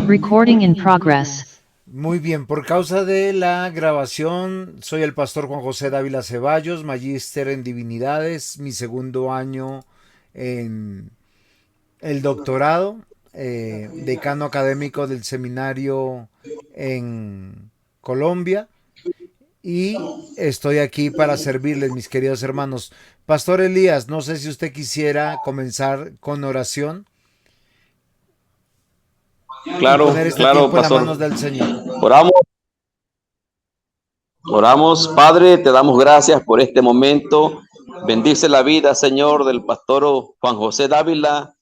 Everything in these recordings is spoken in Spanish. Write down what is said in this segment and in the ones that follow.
Recording in progress. Muy bien, por causa de la grabación, soy el pastor Juan José Dávila Ceballos, magíster en divinidades, mi segundo año en el doctorado, decano académico del seminario en Colombia y estoy aquí para servirles, mis queridos hermanos. Pastor Elías, no sé si usted quisiera comenzar con oración y Claro, poner este claro, tiempo en las pastor. manos del Señor. Oramos, oramos, Padre, te damos gracias por este momento. Bendice la vida, Señor, del pastor Juan José Dávila,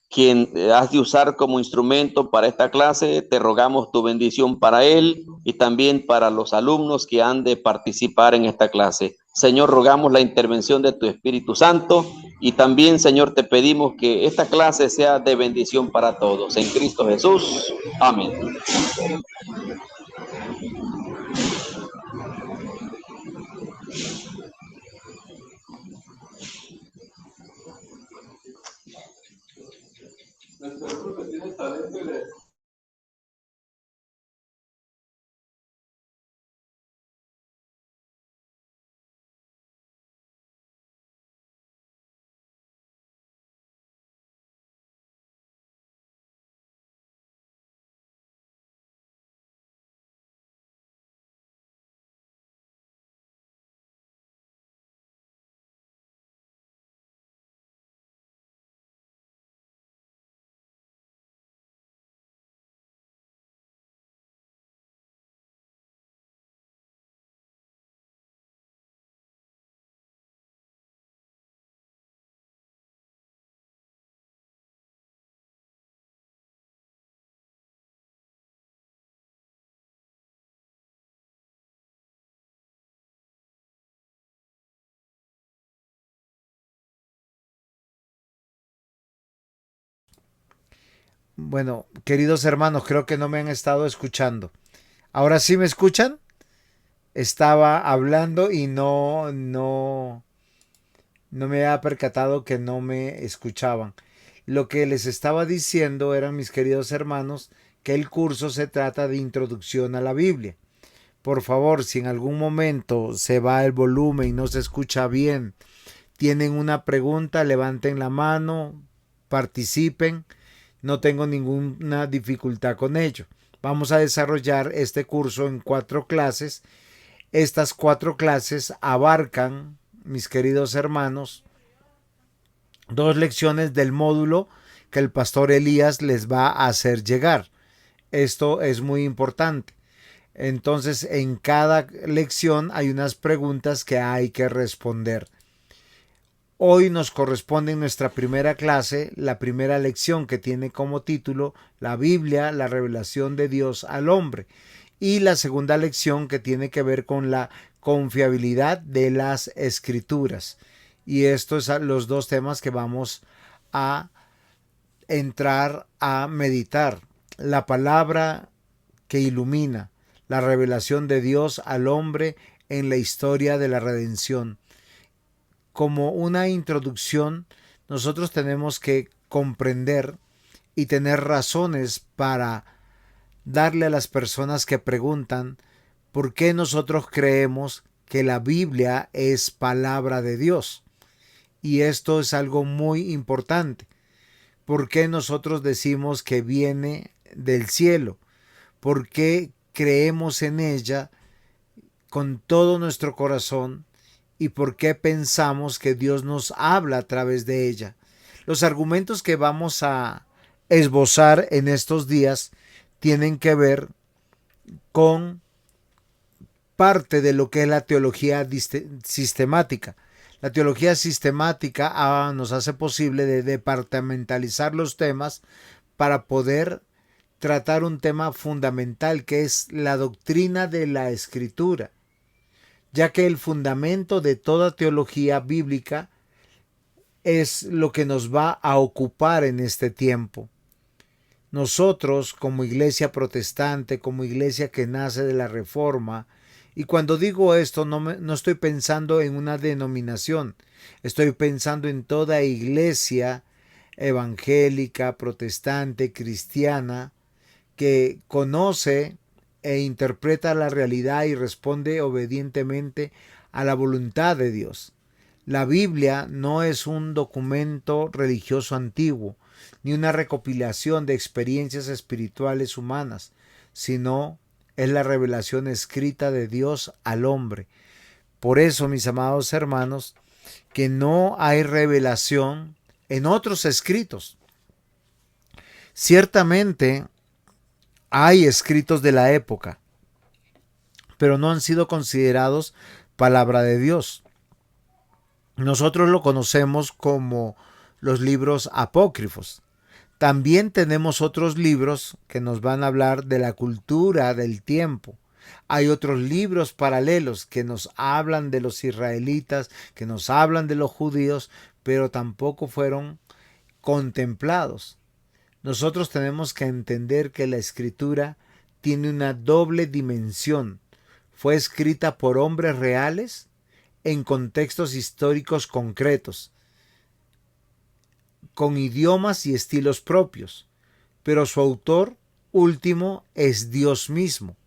quien has de usar como instrumento para esta clase. Te rogamos tu bendición para él y también para los alumnos que han de participar en esta clase. Señor, rogamos la intervención de tu Espíritu Santo y también, Señor, te pedimos que esta clase sea de bendición para todos. En Cristo Jesús. Amén. Bueno, queridos hermanos, creo que no me han estado escuchando. ¿Ahora sí me escuchan? Estaba hablando y no me había percatado que no me escuchaban. Lo que les estaba diciendo eran, mis queridos hermanos, que el curso se trata de introducción a la Biblia. Por favor, si en algún momento se va el volumen y no se escucha bien, tienen una pregunta, levanten la mano, participen. No tengo ninguna dificultad con ello. Vamos a desarrollar este curso en 4 clases. Estas 4 clases abarcan, mis queridos hermanos, 2 lecciones del módulo que el pastor Elías les va a hacer llegar. Esto es muy importante. Entonces, en cada lección hay unas preguntas que hay que responder. Hoy nos corresponde en nuestra primera clase la primera lección, que tiene como título La Biblia, la revelación de Dios al hombre, y la segunda lección, que tiene que ver con la confiabilidad de las escrituras. Y estos son los 2 temas que vamos a entrar a meditar. La palabra que ilumina, la revelación de Dios al hombre en la historia de la redención. Como una introducción, nosotros tenemos que comprender y tener razones para darle a las personas que preguntan por qué nosotros creemos que la Biblia es palabra de Dios. Y esto es algo muy importante. ¿Por qué nosotros decimos que viene del cielo? ¿Por qué creemos en ella con todo nuestro corazón? ¿Y por qué pensamos que Dios nos habla a través de ella? Los argumentos que vamos a esbozar en estos días tienen que ver con parte de lo que es la teología sistemática. La teología sistemática nos hace posible de departamentalizar los temas para poder tratar un tema fundamental, que es la doctrina de la escritura, ya que el fundamento de toda teología bíblica es lo que nos va a ocupar en este tiempo. Nosotros, como iglesia protestante, como iglesia que nace de la Reforma, y cuando digo esto no estoy pensando en una denominación, estoy pensando en toda iglesia evangélica, protestante, cristiana, que conoce e interpreta la realidad y responde obedientemente a la voluntad de Dios. La Biblia no es un documento religioso antiguo, ni una recopilación de experiencias espirituales humanas, sino es la revelación escrita de Dios al hombre. Por eso, mis amados hermanos, que no hay revelación en otros escritos. Ciertamente hay escritos de la época, pero no han sido considerados palabra de Dios. Nosotros lo conocemos como los libros apócrifos. También tenemos otros libros que nos van a hablar de la cultura del tiempo. Hay otros libros paralelos que nos hablan de los israelitas, que nos hablan de los judíos, pero tampoco fueron contemplados. Nosotros tenemos que entender que la escritura tiene una doble dimensión. Fue escrita por hombres reales en contextos históricos concretos, con idiomas y estilos propios, pero su autor último es Dios mismo.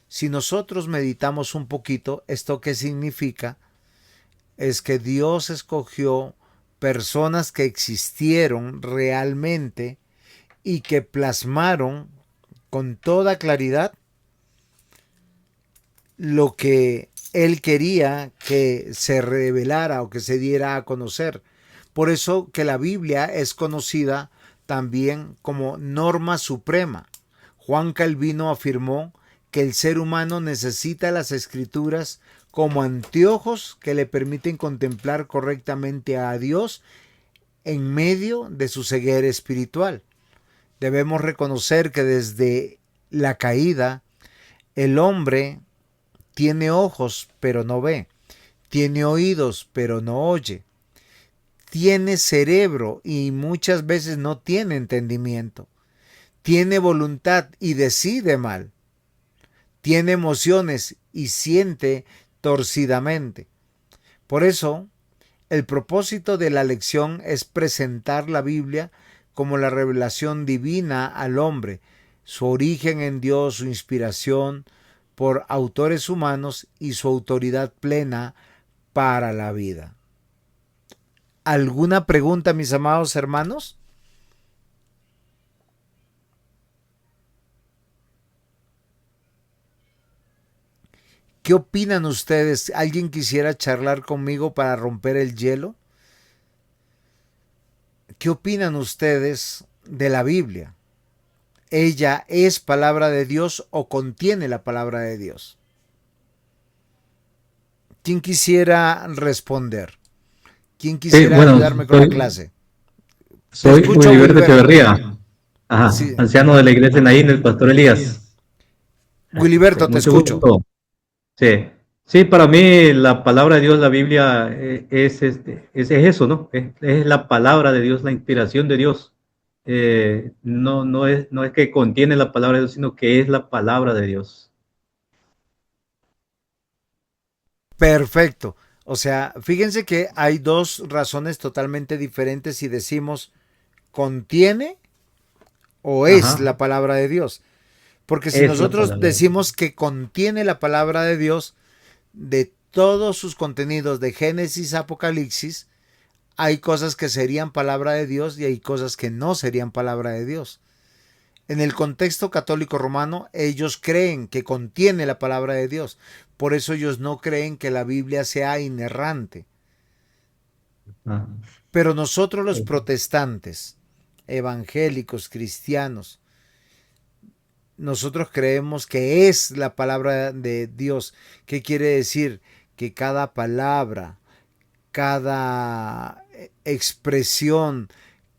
Si nosotros meditamos un poquito, ¿esto qué significa? Es que Dios escogió personas que existieron realmente y que plasmaron con toda claridad lo que Él quería que se revelara o que se diera a conocer. Por eso que la Biblia es conocida también como norma suprema. Juan Calvino afirmó que el ser humano necesita las escrituras como anteojos que le permiten contemplar correctamente a Dios en medio de su ceguera espiritual. Debemos reconocer que desde la caída el hombre tiene ojos pero no ve, tiene oídos pero no oye, tiene cerebro y muchas veces no tiene entendimiento, tiene voluntad y decide mal, tiene emociones y siente torcidamente. Por eso, el propósito de la lección es presentar la Biblia como la revelación divina al hombre, su origen en Dios, su inspiración por autores humanos y su autoridad plena para la vida. ¿Alguna pregunta, mis amados hermanos? ¿Qué opinan ustedes? ¿Alguien quisiera charlar conmigo para romper el hielo? ¿Qué opinan ustedes de la Biblia? ¿Ella es palabra de Dios o contiene la palabra de Dios? ¿Quién quisiera responder? ¿Quién quisiera ayudarme con la clase? Soy escucho, Wiliberto Wilberto. Echeverría, Sí. anciano de la iglesia Naín, el pastor Elías. Wilberto, te Mucho escucho. gusto. Sí, sí, para mí la palabra de Dios, la Biblia, es eso, ¿no? Es la palabra de Dios, la inspiración de Dios. No es que contiene la palabra de Dios, sino que es la palabra de Dios. Perfecto. O sea, fíjense que hay dos razones totalmente diferentes si decimos contiene o es la palabra de Dios. Porque si nosotros decimos que contiene la palabra de Dios, de todos sus contenidos de Génesis a Apocalipsis, hay cosas que serían palabra de Dios y hay cosas que no serían palabra de Dios. En el contexto católico romano, ellos creen que contiene la palabra de Dios. Por eso ellos no creen que la Biblia sea inerrante. Pero nosotros los protestantes, evangélicos, cristianos, nosotros creemos que es la palabra de Dios. ¿Qué quiere decir? Que cada palabra, cada expresión,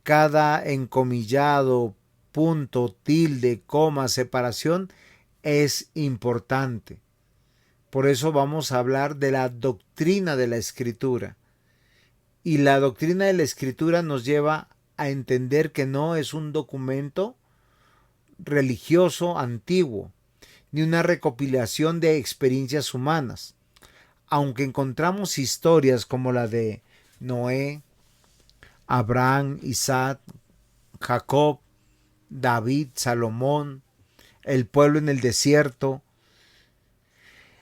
cada encomillado, punto, tilde, coma, separación, es importante. Por eso vamos a hablar de la doctrina de la Escritura. Y la doctrina de la Escritura nos lleva a entender que no es un documento religioso antiguo, ni una recopilación de experiencias humanas. Aunque encontramos historias como la de Noé, Abraham, Isaac, Jacob, David, Salomón, el pueblo en el desierto.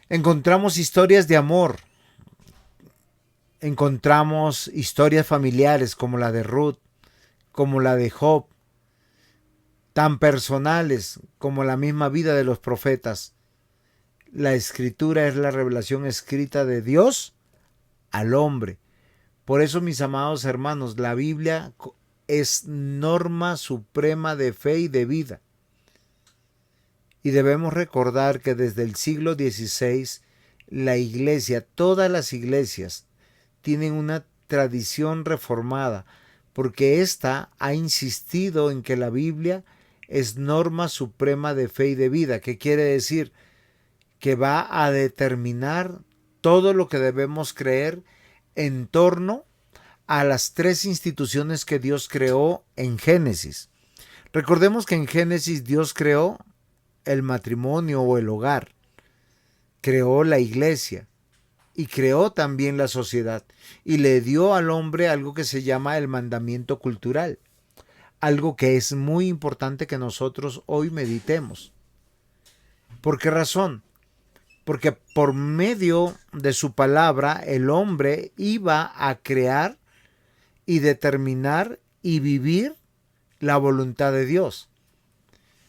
Encontramos historias de amor. Encontramos historias familiares como la de Ruth, como la de Job, tan personales como la misma vida de los profetas. La escritura es la revelación escrita de Dios al hombre. Por eso, mis amados hermanos, la Biblia es norma suprema de fe y de vida. Y debemos recordar que desde el siglo XVI, la iglesia, todas las iglesias, tienen una tradición reformada, porque ésta ha insistido en que la Biblia es norma suprema de fe y de vida. ¿Qué quiere decir? Que va a determinar todo lo que debemos creer en torno a las tres instituciones que Dios creó en Génesis. Recordemos que en Génesis Dios creó el matrimonio o el hogar, creó la iglesia y creó también la sociedad, y le dio al hombre algo que se llama el mandamiento cultural, algo que es muy importante que nosotros hoy meditemos. ¿Por qué razón? Porque por medio de su palabra el hombre iba a crear y determinar y vivir la voluntad de Dios.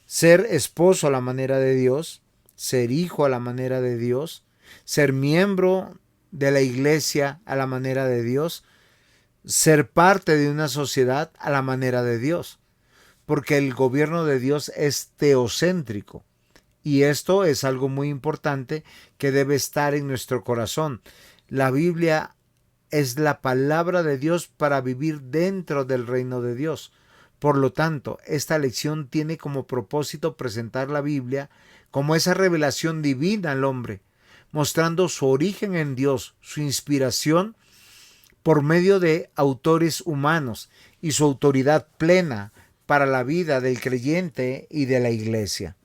Ser esposo a la manera de Dios, ser hijo a la manera de Dios, ser miembro de la iglesia a la manera de Dios, ser parte de una sociedad a la manera de Dios, porque el gobierno de Dios es teocéntrico. Y esto es algo muy importante que debe estar en nuestro corazón. La Biblia es la palabra de Dios para vivir dentro del reino de Dios. Por lo tanto, esta lección tiene como propósito presentar la Biblia como esa revelación divina al hombre, mostrando su origen en Dios, su inspiración por medio de autores humanos y su autoridad plena para la vida del creyente y de la iglesia.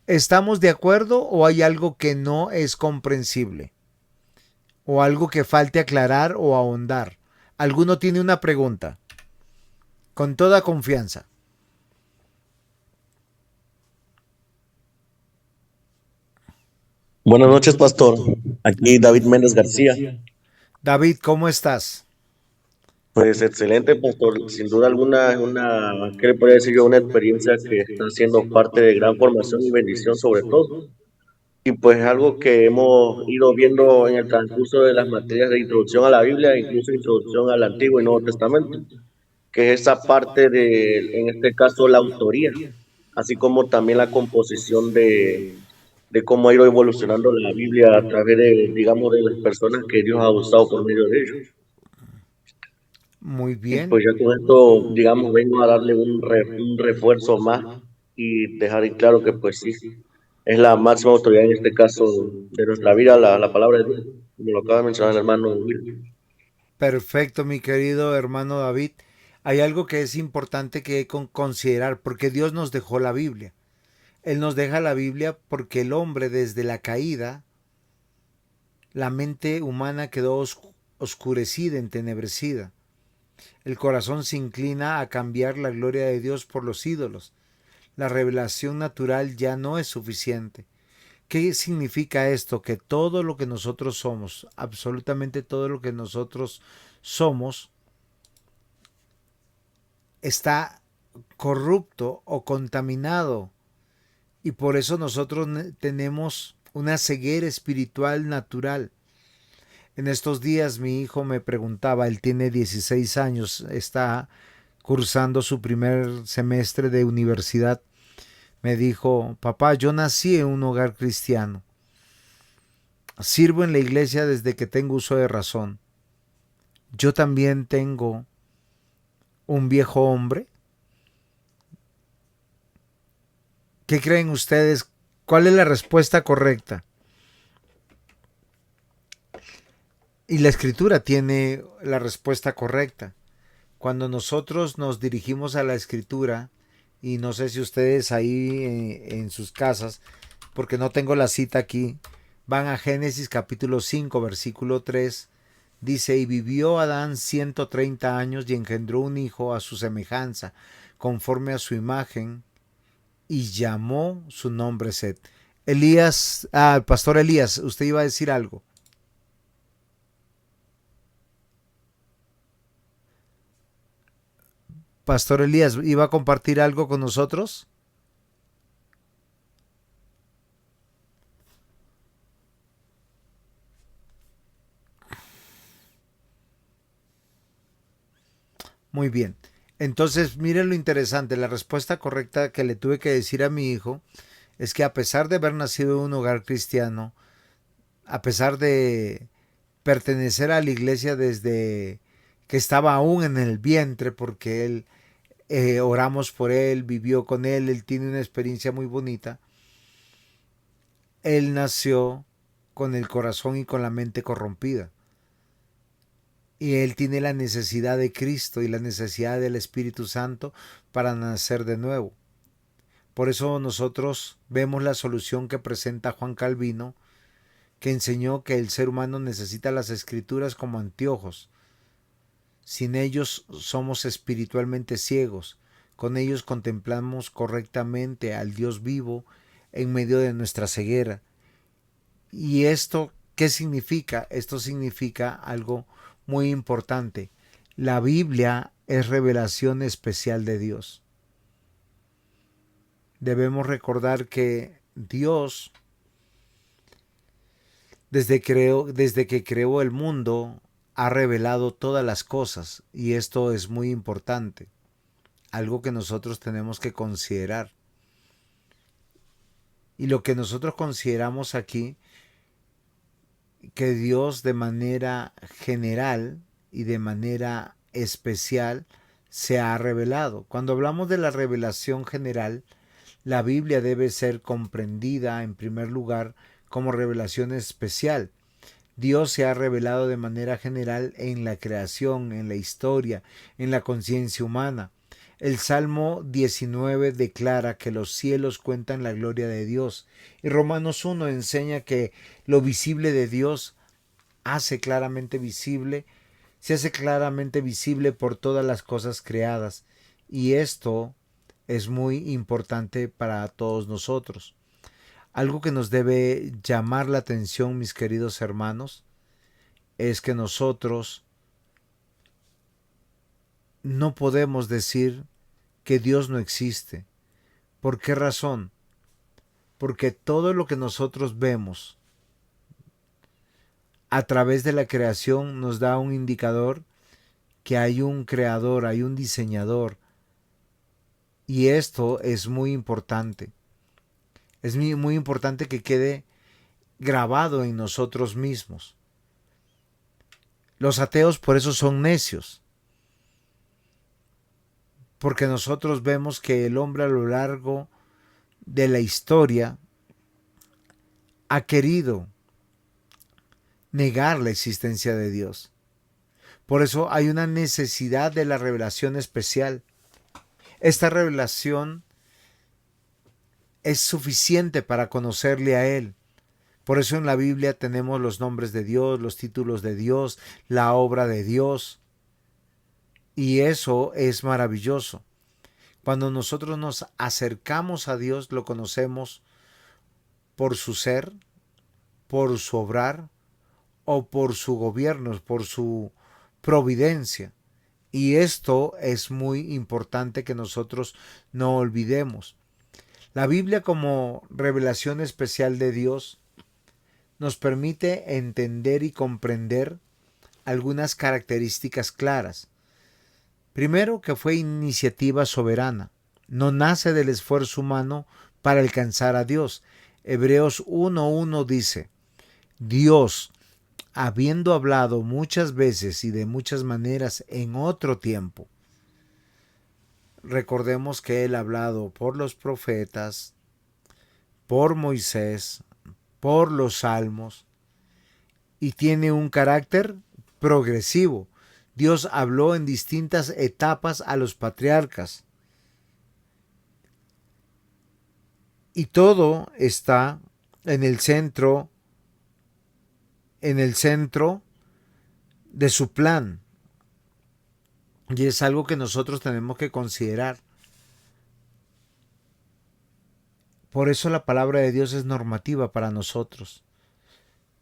¿Estamos de acuerdo o hay algo que no es comprensible? ¿O algo que falte aclarar o ahondar? ¿Alguno tiene una pregunta? Con toda confianza. Buenas noches, pastor. Aquí David Méndez García. David, ¿cómo estás? Pues excelente, pastor. Sin duda alguna, ¿qué le podría decir yo? Una experiencia que está siendo parte de gran formación y bendición sobre todo. Y pues algo que hemos ido viendo en el transcurso de las materias de introducción a la Biblia, incluso introducción al Antiguo y Nuevo Testamento, que es esa parte de, en este caso, la autoría, así como también la composición de cómo ha ido evolucionando la Biblia a través de, digamos, de las personas que Dios ha usado por medio de ellos. Muy Y bien. pues ya con esto, digamos, vengo a darle un refuerzo más y dejar en claro que pues sí, es la máxima autoridad en este caso de nuestra vida, la palabra de Dios, como lo acaba de mencionar el hermano Will. Perfecto, mi querido hermano David. Hay algo que es importante que considerar, porque Dios nos dejó la Biblia. Él nos deja la Biblia porque el hombre desde la caída, la mente humana quedó oscurecida, entenebrecida. El corazón se inclina a cambiar la gloria de Dios por los ídolos. La revelación natural ya no es suficiente. ¿Qué significa esto? Que todo lo que nosotros somos, absolutamente todo lo que nosotros somos, está corrupto o contaminado. Y por eso nosotros tenemos una ceguera espiritual natural. En estos días mi hijo me preguntaba, él tiene 16 años, está cursando su primer semestre de universidad. Me dijo, papá, yo nací en un hogar cristiano. Sirvo en la iglesia desde que tengo uso de razón. Yo también tengo un viejo hombre. ¿Qué creen ustedes? ¿Cuál es la respuesta correcta? Y la escritura tiene la respuesta correcta. Cuando nosotros nos dirigimos a la escritura, y no sé si ustedes ahí en sus casas, porque no tengo la cita aquí, van a Génesis capítulo 5, versículo 3, dice, y vivió Adán 130 años y engendró un hijo a su semejanza, conforme a su imagen, y llamó su nombre Set. Pastor Elías, usted iba a decir algo. Pastor Elías, ¿iba a compartir algo con nosotros? Muy bien. Entonces, mire lo interesante, la respuesta correcta que le tuve que decir a mi hijo es que a pesar de haber nacido en un hogar cristiano, a pesar de pertenecer a la iglesia desde que estaba aún en el vientre, porque él oramos por él, vivió con él tiene una experiencia muy bonita, él nació con el corazón y con la mente corrompida. Y él tiene la necesidad de Cristo y la necesidad del Espíritu Santo para nacer de nuevo. Por eso nosotros vemos la solución que presenta Juan Calvino, que enseñó que el ser humano necesita las Escrituras como anteojos. Sin ellos somos espiritualmente ciegos. Con ellos contemplamos correctamente al Dios vivo en medio de nuestra ceguera. ¿Y esto qué significa? Esto significa algo muy importante. La Biblia es revelación especial de Dios. Debemos recordar que Dios, desde que creó el mundo, ha revelado todas las cosas, y esto es muy importante, algo que nosotros tenemos que considerar. Y lo que nosotros consideramos aquí, que Dios de manera general y de manera especial se ha revelado. Cuando hablamos de la revelación general, la Biblia debe ser comprendida en primer lugar como revelación especial. Dios se ha revelado de manera general en la creación, en la historia, en la conciencia humana. El Salmo 19 declara que los cielos cuentan la gloria de Dios, y Romanos 1 enseña que lo visible de Dios se hace claramente visible por todas las cosas creadas, y esto es muy importante para todos nosotros. Algo que nos debe llamar la atención, mis queridos hermanos, es que nosotros no podemos decir que Dios no existe. ¿Por qué razón? Porque todo lo que nosotros vemos a través de la creación nos da un indicador que hay un creador, hay un diseñador. Y esto es muy importante. Es muy importante que quede grabado en nosotros mismos. Los ateos por eso son necios, porque nosotros vemos que el hombre a lo largo de la historia ha querido negar la existencia de Dios. Por eso hay una necesidad de la revelación especial. Esta revelación es suficiente para conocerle a Él. Por eso en la Biblia tenemos los nombres de Dios, los títulos de Dios, la obra de Dios. Y eso es maravilloso. Cuando nosotros nos acercamos a Dios, lo conocemos por su ser, por su obrar o por su gobierno, por su providencia. Y esto es muy importante que nosotros no olvidemos. La Biblia como revelación especial de Dios nos permite entender y comprender algunas características claras. Primero, que fue iniciativa soberana. No nace del esfuerzo humano para alcanzar a Dios. Hebreos 1:1 dice: Dios, habiendo hablado muchas veces y de muchas maneras en otro tiempo. Recordemos que Él ha hablado por los profetas, por Moisés, por los salmos, y tiene un carácter progresivo. Dios habló en distintas etapas a los patriarcas. Y todo está en el centro de su plan. Y es algo que nosotros tenemos que considerar. Por eso la palabra de Dios es normativa para nosotros.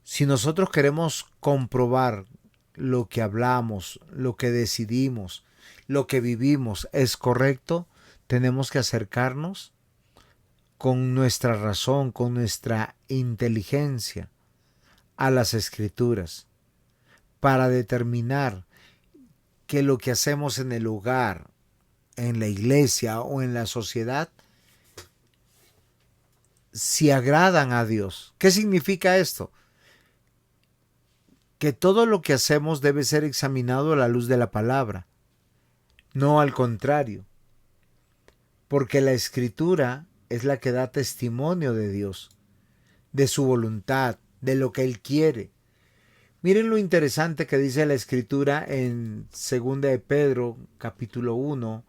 Si nosotros queremos comprobar lo que hablamos, lo que decidimos, lo que vivimos es correcto, tenemos que acercarnos con nuestra razón, con nuestra inteligencia a las Escrituras para determinar que lo que hacemos en el hogar, en la iglesia o en la sociedad, si agradan a Dios. ¿Qué significa esto? Que todo lo que hacemos debe ser examinado a la luz de la palabra, no al contrario, porque la Escritura es la que da testimonio de Dios, de su voluntad, de lo que Él quiere. Miren lo interesante que dice la Escritura en 2 de Pedro, capítulo 1,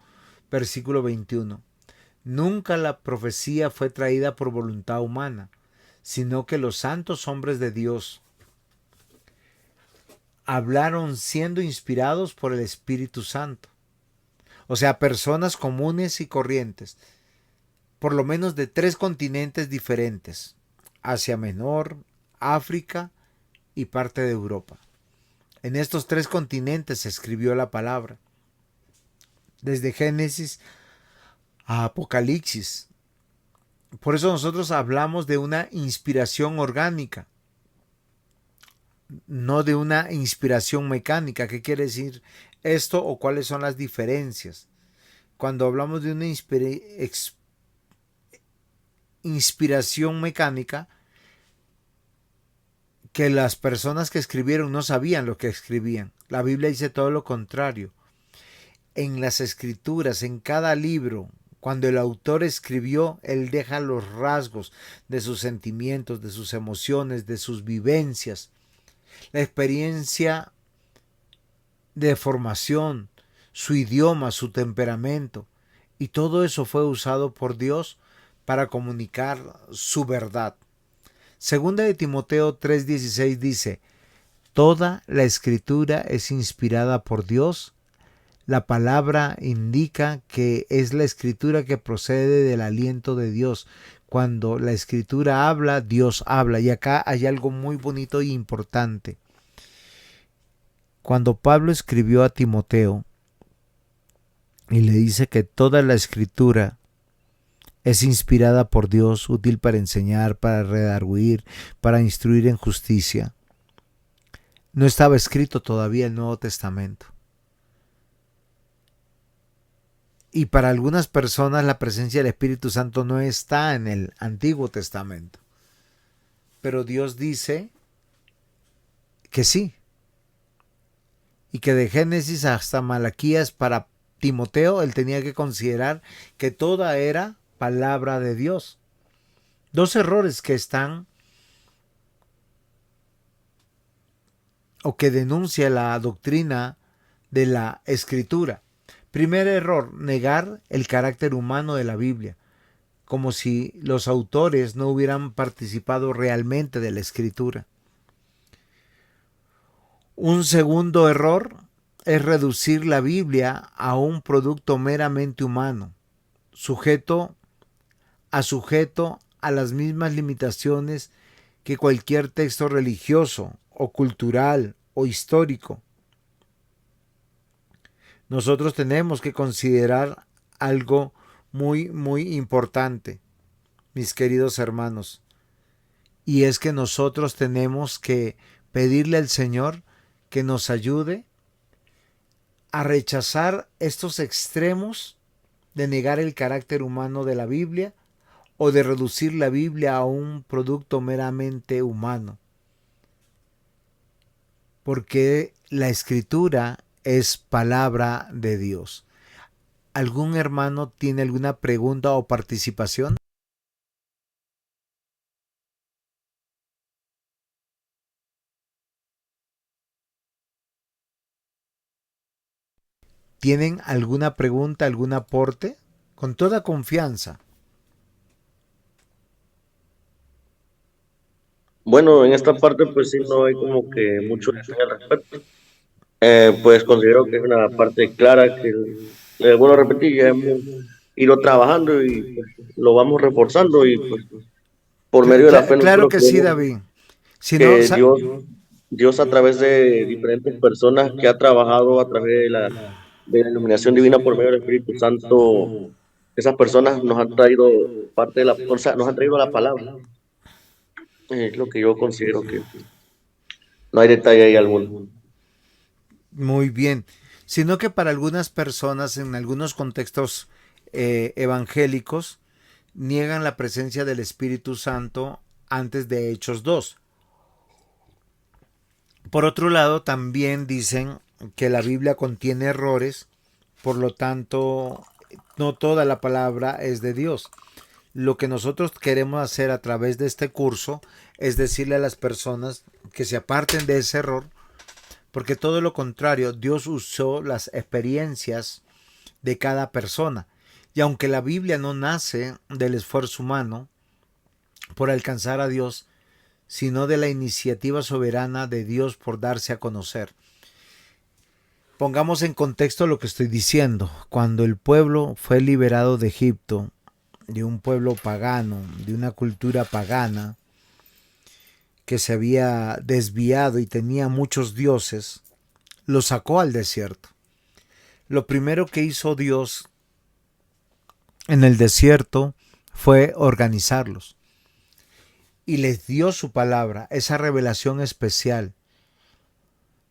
versículo 21. Nunca la profecía fue traída por voluntad humana, sino que los santos hombres de Dios hablaron siendo inspirados por el Espíritu Santo. O sea, personas comunes y corrientes, por lo menos de 3 continentes diferentes: Asia Menor, África y parte de Europa. En estos 3 continentes se escribió la palabra, desde Génesis a Apocalipsis. Por eso nosotros hablamos de una inspiración orgánica, no de una inspiración mecánica. ¿Qué quiere decir esto o cuáles son las diferencias? Cuando hablamos de una inspiración mecánica, que las personas que escribieron no sabían lo que escribían. La Biblia dice todo lo contrario. En las Escrituras, en cada libro, cuando el autor escribió, él deja los rasgos de sus sentimientos, de sus emociones, de sus vivencias, la experiencia de formación, su idioma, su temperamento, y todo eso fue usado por Dios para comunicar su verdad. Segunda de Timoteo 3:16 dice: toda la Escritura es inspirada por Dios. La palabra indica que es la Escritura que procede del aliento de Dios. Cuando la Escritura habla, Dios habla. Y acá hay algo muy bonito e importante. Cuando Pablo escribió a Timoteo y le dice que toda la Escritura es inspirada por Dios, útil para enseñar, para redarguir, para instruir en justicia, no estaba escrito todavía el Nuevo Testamento. Y para algunas personas la presencia del Espíritu Santo no está en el Antiguo Testamento. Pero Dios dice que sí. Y que de Génesis hasta Malaquías, para Timoteo, él tenía que considerar que toda era palabra de Dios. 2 errores que están o que denuncia la doctrina de la Escritura. Primer error: negar el carácter humano de la Biblia, como si los autores no hubieran participado realmente de la Escritura. Un segundo error es reducir la Biblia a un producto meramente humano, sujeto a las mismas limitaciones que cualquier texto religioso o cultural o histórico. Nosotros tenemos que considerar algo muy, muy importante, mis queridos hermanos, y es que nosotros tenemos que pedirle al Señor que nos ayude a rechazar estos extremos de negar el carácter humano de la Biblia o de reducir la Biblia a un producto meramente humano. Porque la Escritura es palabra de Dios. ¿Algún hermano tiene alguna pregunta o participación? ¿Tienen alguna pregunta, algún aporte? Con toda confianza. Bueno, en esta parte pues sí no hay como que mucho detalle al respecto. Pues considero que es una parte clara que, bueno, repetir, ya hemos irlo trabajando y pues, lo vamos reforzando y pues por medio de la fe Claro nosotros que sí, creemos David. Si no, que Dios a través de diferentes personas que ha trabajado a través de la iluminación divina por medio del Espíritu Santo, esas personas nos han traído parte de o sea, nos han traído la palabra. Es lo que yo considero que no hay detalle ahí alguno. muy bien. Sino que para algunas personas, en algunos contextos evangélicos, niegan la presencia del Espíritu Santo antes de Hechos 2. Por otro lado, también dicen que la Biblia contiene errores, por lo tanto, no toda la palabra es de Dios. Lo que nosotros queremos hacer a través de este curso es decirle a las personas que se aparten de ese error, porque todo lo contrario, Dios usó las experiencias de cada persona. Y aunque la Biblia no nace del esfuerzo humano por alcanzar a Dios, sino de la iniciativa soberana de Dios por darse a conocer. Pongamos en contexto lo que estoy diciendo. Cuando el pueblo fue liberado de Egipto, de un pueblo pagano, de una cultura pagana, que se había desviado y tenía muchos dioses, lo sacó al desierto. Lo primero que hizo Dios en el desierto fue organizarlos. Y les dio su palabra, esa revelación especial.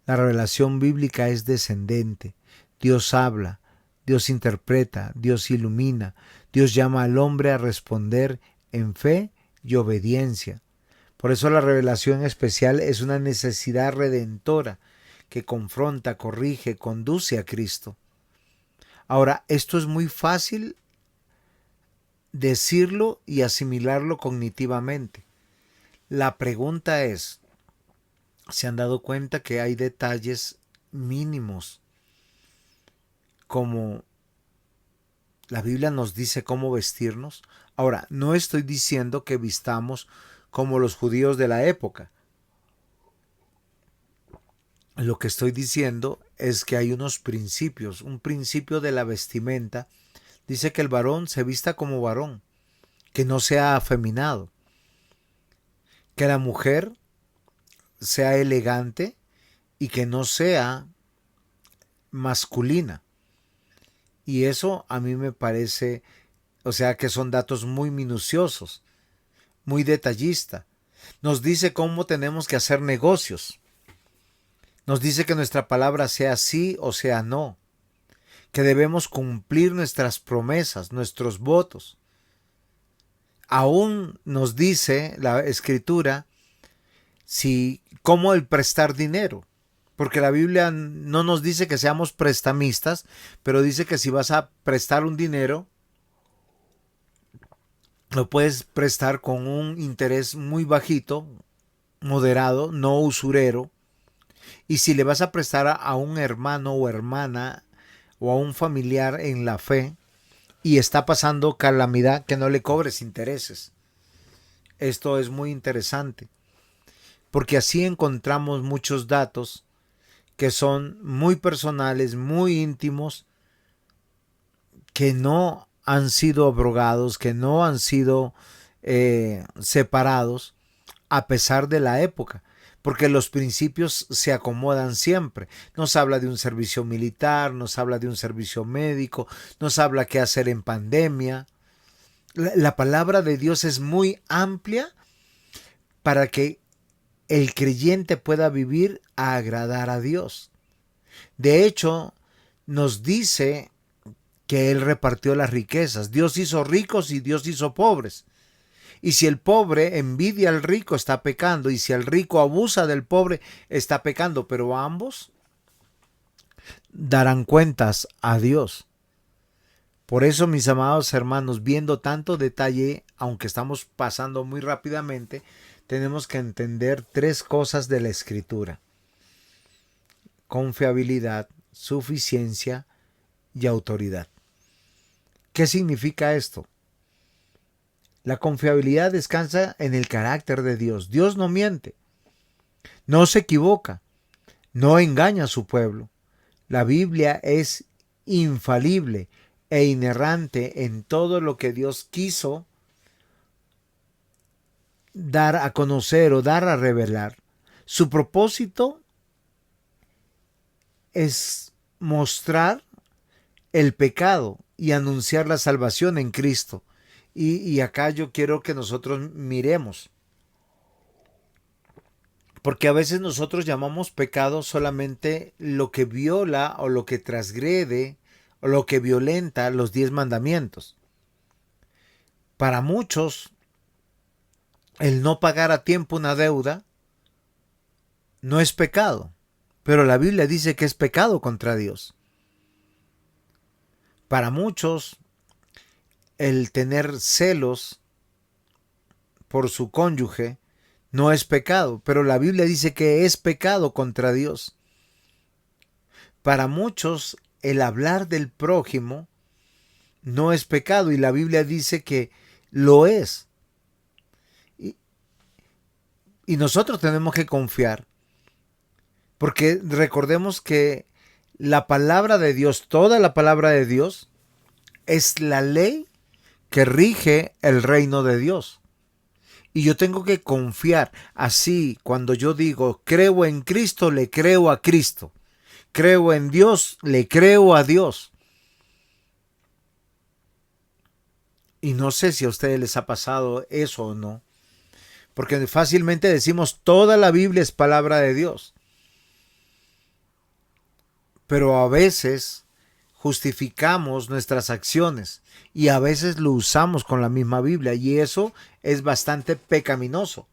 La revelación bíblica es descendente. Dios habla, Dios interpreta, Dios ilumina, Dios llama al hombre a responder en fe y obediencia. Por eso la revelación especial es una necesidad redentora que confronta, corrige, conduce a Cristo. Ahora, esto es muy fácil decirlo y asimilarlo cognitivamente. La pregunta es, ¿se han dado cuenta que hay detalles mínimos? Como la Biblia nos dice cómo vestirnos. Ahora, no estoy diciendo que vistamos como los judíos de la época. Lo que estoy diciendo es que hay unos principios. Un principio de la vestimenta dice que el varón se vista como varón, que no sea afeminado, que la mujer sea elegante y que no sea masculina. Y eso a mí me parece, o sea, que son datos muy minuciosos, muy detallistas. Nos dice cómo tenemos que hacer negocios. Nos dice que nuestra palabra sea sí o sea no. Que debemos cumplir nuestras promesas, nuestros votos. Aún nos dice la Escritura cómo el prestar dinero. Porque la Biblia no nos dice que seamos prestamistas, pero dice que si vas a prestar un dinero, lo puedes prestar con un interés muy bajito, moderado, no usurero. Y si le vas a prestar a un hermano o hermana o a un familiar en la fe y está pasando calamidad, que no le cobres intereses. Esto es muy interesante, porque así encontramos muchos datos que son muy personales, muy íntimos, que no han sido abrogados, que no han sido separados a pesar de la época, porque los principios se acomodan siempre. Nos habla de un servicio militar, nos habla de un servicio médico, nos habla qué hacer en pandemia. La palabra de Dios es muy amplia para que el creyente pueda vivir a agradar a Dios. De hecho, nos dice que Él repartió las riquezas. Dios hizo ricos y Dios hizo pobres. Y si el pobre envidia al rico, está pecando. Y si el rico abusa del pobre, está pecando. Pero ambos darán cuentas a Dios. Por eso, mis amados hermanos, viendo tanto detalle, aunque estamos pasando muy rápidamente, tenemos que entender tres cosas de la Escritura: confiabilidad, suficiencia y autoridad. ¿Qué significa esto? La confiabilidad descansa en el carácter de Dios. Dios no miente, no se equivoca, no engaña a su pueblo. La Biblia es infalible, e inerrante en todo lo que Dios quiso dar a conocer o dar a revelar. Su propósito es mostrar el pecado y anunciar la salvación en Cristo. Y acá yo quiero que nosotros miremos, porque a veces nosotros llamamos pecado solamente lo que viola o lo que transgrede o lo que violenta los 10 mandamientos. Para muchos, el no pagar a tiempo una deuda no es pecado, pero la Biblia dice que es pecado contra Dios. Para muchos, el tener celos por su cónyuge no es pecado, pero la Biblia dice que es pecado contra Dios. Para muchos, el hablar del prójimo no es pecado y la Biblia dice que lo es. Y nosotros tenemos que confiar, porque recordemos que la palabra de Dios, toda la palabra de Dios, es la ley que rige el reino de Dios. Y yo tengo que confiar. Así, cuando yo digo, creo en Cristo, le creo a Cristo. Creo en Dios, le creo a Dios. Y no sé si a ustedes les ha pasado eso o no. Porque fácilmente decimos, toda la Biblia es palabra de Dios. Pero a veces justificamos nuestras acciones y a veces lo usamos con la misma Biblia y eso es bastante pecaminoso.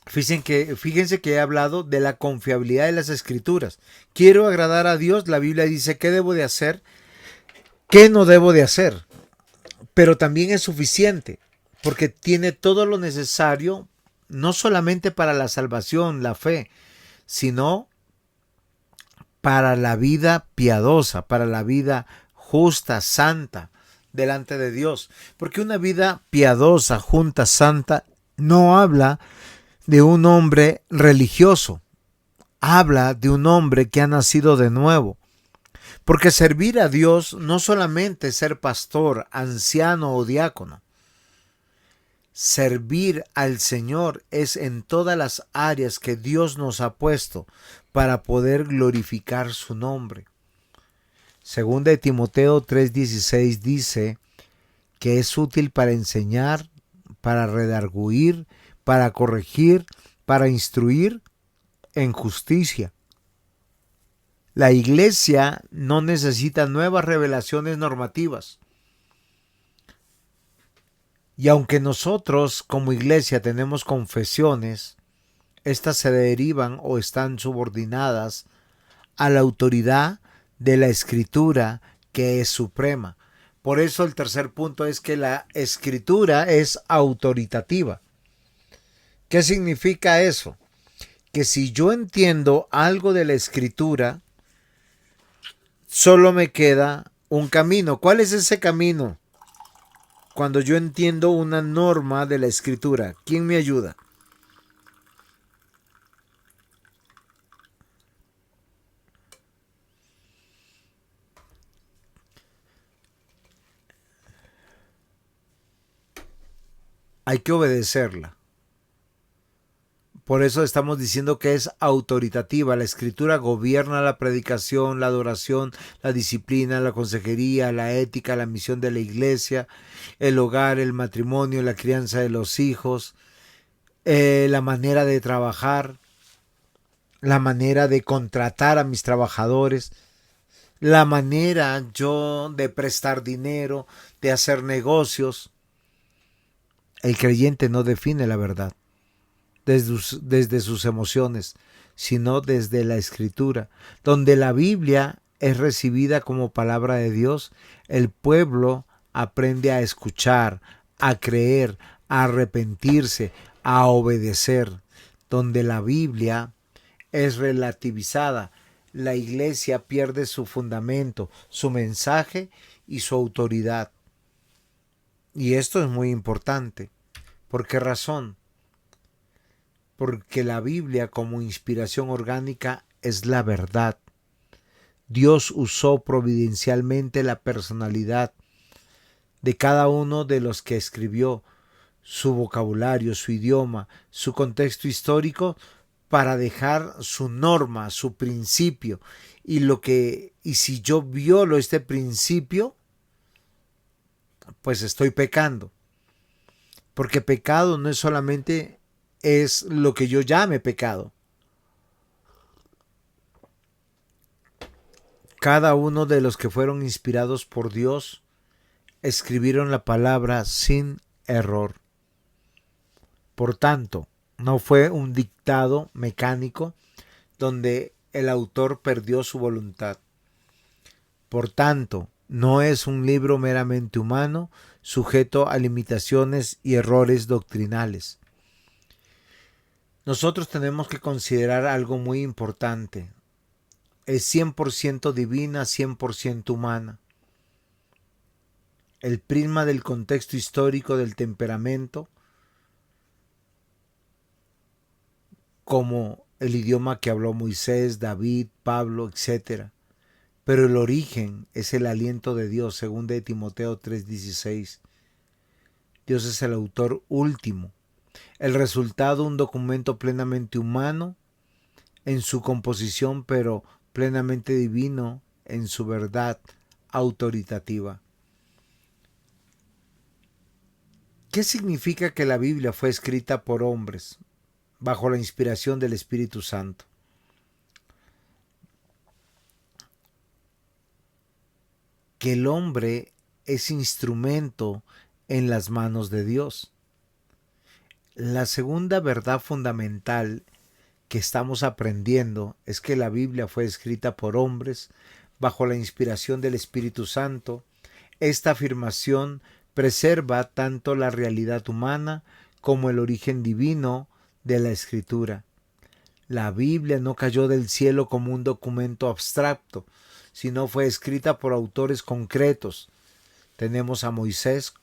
Fíjense que he hablado de la confiabilidad de las Escrituras. Quiero agradar a Dios, la Biblia dice qué debo de hacer, qué no debo de hacer, pero también es suficiente porque tiene todo lo necesario, no solamente para la salvación, la fe, sino para la vida piadosa, para la vida justa, santa, delante de Dios. Porque una vida piadosa, justa, santa, no habla de un hombre religioso, habla de un hombre que ha nacido de nuevo. Porque servir a Dios no solamente ser pastor, anciano o diácono. Servir al Señor es en todas las áreas que Dios nos ha puesto para poder glorificar su nombre. Segunda de Timoteo 3:16 dice que es útil para enseñar, para redarguir, para corregir, para instruir en justicia. La iglesia no necesita nuevas revelaciones normativas. Y aunque nosotros como iglesia tenemos confesiones, estas se derivan o están subordinadas a la autoridad de la Escritura, que es suprema. Por eso el tercer punto es que la Escritura es autoritativa. ¿Qué significa eso? Que si yo entiendo algo de la Escritura, solo me queda un camino. ¿Cuál es ese camino? Cuando yo entiendo una norma de la Escritura, ¿quién me ayuda? Hay que obedecerla. Por eso estamos diciendo que es autoritativa. La Escritura gobierna la predicación, la adoración, la disciplina, la consejería, la ética, la misión de la iglesia, el hogar, el matrimonio, la crianza de los hijos, la manera de trabajar, la manera de contratar a mis trabajadores, la manera yo de prestar dinero, de hacer negocios. El creyente no define la verdad desde sus emociones, sino desde la Escritura, donde la Biblia es recibida como palabra de Dios. El pueblo aprende a escuchar, a creer, a arrepentirse, a obedecer. Donde la Biblia es relativizada, la iglesia pierde su fundamento, su mensaje y su autoridad. Y esto es muy importante. ¿Por qué razón? Porque la Biblia como inspiración orgánica es la verdad. Dios usó providencialmente la personalidad de cada uno de los que escribió, su vocabulario, su idioma, su contexto histórico, para dejar su norma, su principio. Y si yo violo este principio, pues estoy pecando. Porque pecado no es solamente es lo que yo llame pecado. Cada uno de los que fueron inspirados por Dios escribieron la palabra sin error. Por tanto, no fue un dictado mecánico donde el autor perdió su voluntad. Por tanto, no es un libro meramente humano, sujeto a limitaciones y errores doctrinales. Nosotros tenemos que considerar algo muy importante. Es 100% divina, 100% humana. El prisma del contexto histórico, del temperamento, como el idioma que habló Moisés, David, Pablo, etc. Pero el origen es el aliento de Dios, según de Timoteo 3:16. Dios es el autor último. El resultado, un documento plenamente humano en su composición, pero plenamente divino en su verdad autoritativa. ¿Qué significa que la Biblia fue escrita por hombres bajo la inspiración del Espíritu Santo? Que el hombre es instrumento en las manos de Dios. La segunda verdad fundamental que estamos aprendiendo es que la Biblia fue escrita por hombres bajo la inspiración del Espíritu Santo. Esta afirmación preserva tanto la realidad humana como el origen divino de la Escritura. La Biblia no cayó del cielo como un documento abstracto, sino fue escrita por autores concretos. Tenemos a Moisés,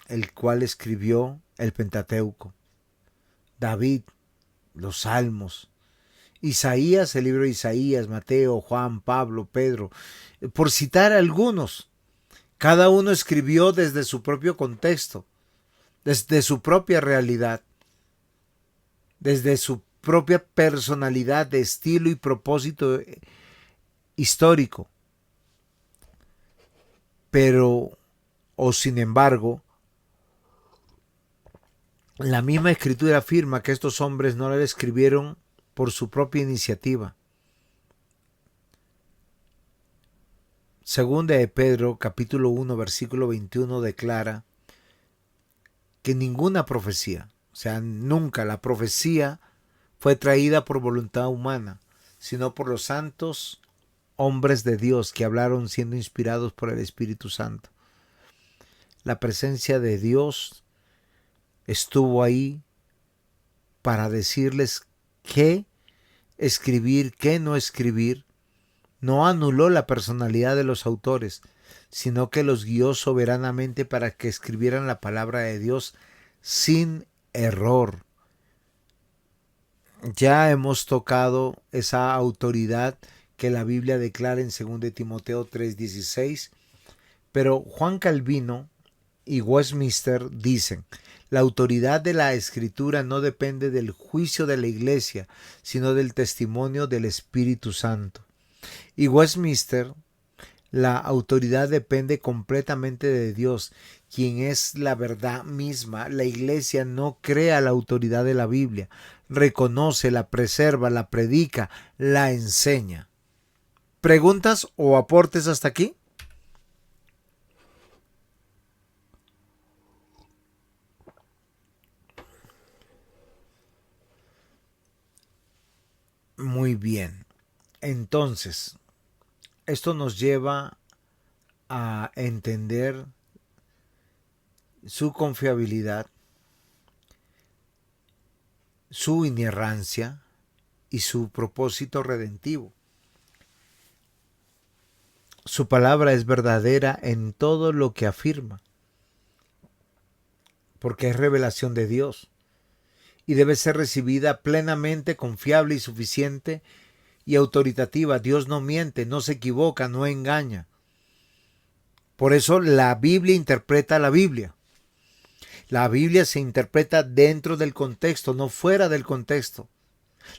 el cual escribió el Pentateuco, David, los Salmos, Isaías, el libro de Isaías, Mateo, Juan, Pablo, Pedro, por citar algunos. Cada uno escribió desde su propio contexto, desde su propia realidad, desde su propia personalidad de estilo y propósito histórico. Pero, o sin embargo, la misma Escritura afirma que estos hombres no la escribieron por su propia iniciativa. Segunda de Pedro, capítulo 1, versículo 21, declara que ninguna profecía, o sea, nunca la profecía fue traída por voluntad humana, sino por los santos hombres de Dios que hablaron siendo inspirados por el Espíritu Santo. La presencia de Dios estuvo ahí para decirles qué escribir, qué no escribir. No anuló la personalidad de los autores, sino que los guió soberanamente para que escribieran la palabra de Dios sin error. Ya hemos tocado esa autoridad que la Biblia declara en 2 Timoteo 3:16, pero Juan Calvino y Westminster dicen: la autoridad de la Escritura no depende del juicio de la Iglesia, sino del testimonio del Espíritu Santo. Y Westminster: la autoridad depende completamente de Dios, quien es la verdad misma. La Iglesia no crea la autoridad de la Biblia, reconoce, la preserva, la predica, la enseña. ¿Preguntas o aportes hasta aquí? Muy bien. Entonces, esto nos lleva a entender su confiabilidad, su inerrancia y su propósito redentivo. Su palabra es verdadera en todo lo que afirma, porque es revelación de Dios y debe ser recibida plenamente confiable y suficiente y autoritativa. Dios no miente, no se equivoca, no engaña. Por eso la Biblia interpreta la Biblia. La Biblia se interpreta dentro del contexto, no fuera del contexto.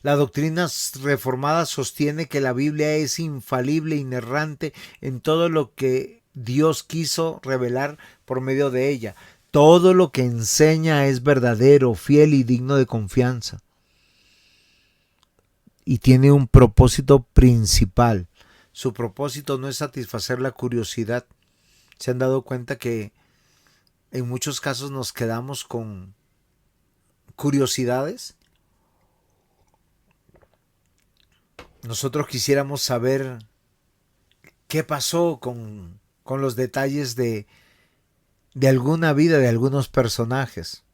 La doctrina reformada sostiene que la Biblia es infalible, inerrante en todo lo que Dios quiso revelar por medio de ella. Todo lo que enseña es verdadero, fiel y digno de confianza. Y tiene un propósito principal. Su propósito no es satisfacer la curiosidad. ¿Se han dado cuenta que en muchos casos nos quedamos con curiosidades? Nosotros quisiéramos saber qué pasó con los detalles de alguna vida, de algunos personajes,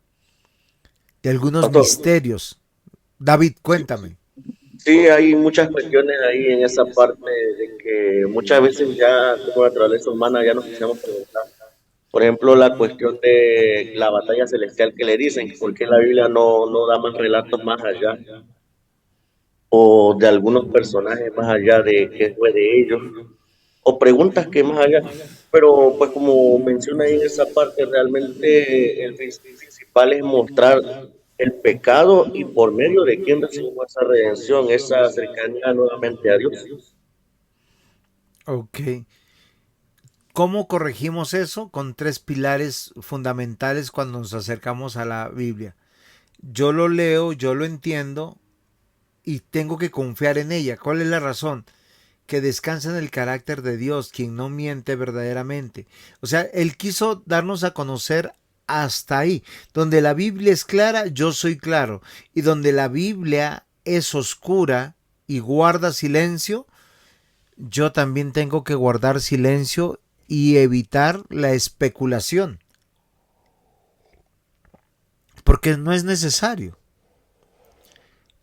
de algunos Pastor, misterios. David, cuéntame. sí, hay muchas cuestiones ahí en esa parte de que muchas veces ya como naturaleza humana ya nos quisiéramos preguntar. Por ejemplo, la cuestión de la batalla celestial que le dicen, ¿por qué la Biblia no da más relatos más allá? O de algunos personajes más allá de qué fue de ellos, o preguntas que más allá. Pero pues como menciona ahí en esa parte, realmente el principal es mostrar el pecado y por medio de quién recibimos esa redención, esa cercanía nuevamente a Dios. Ok. ¿Cómo corregimos eso? Con tres pilares fundamentales cuando nos acercamos a la Biblia. Yo lo leo, yo lo entiendo y tengo que confiar en ella. ¿Cuál es la razón? Que descansa en el carácter de Dios, quien no miente verdaderamente. O sea, Él quiso darnos a conocer hasta ahí. Donde la Biblia es clara, yo soy claro. Y donde la Biblia es oscura y guarda silencio, yo también tengo que guardar silencio y evitar la especulación. Porque no es necesario.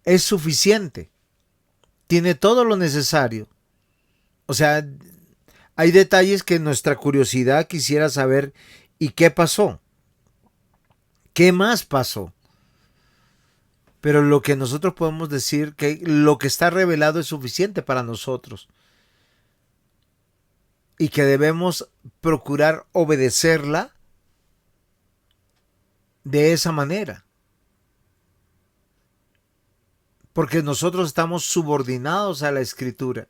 Es suficiente. Tiene todo lo necesario. O sea, hay detalles que nuestra curiosidad quisiera saber. ¿Y qué pasó? ¿Qué más pasó? Pero lo que nosotros podemos decir que lo que está revelado es suficiente para nosotros. Y que debemos procurar obedecerla de esa manera. Porque nosotros estamos subordinados a la Escritura.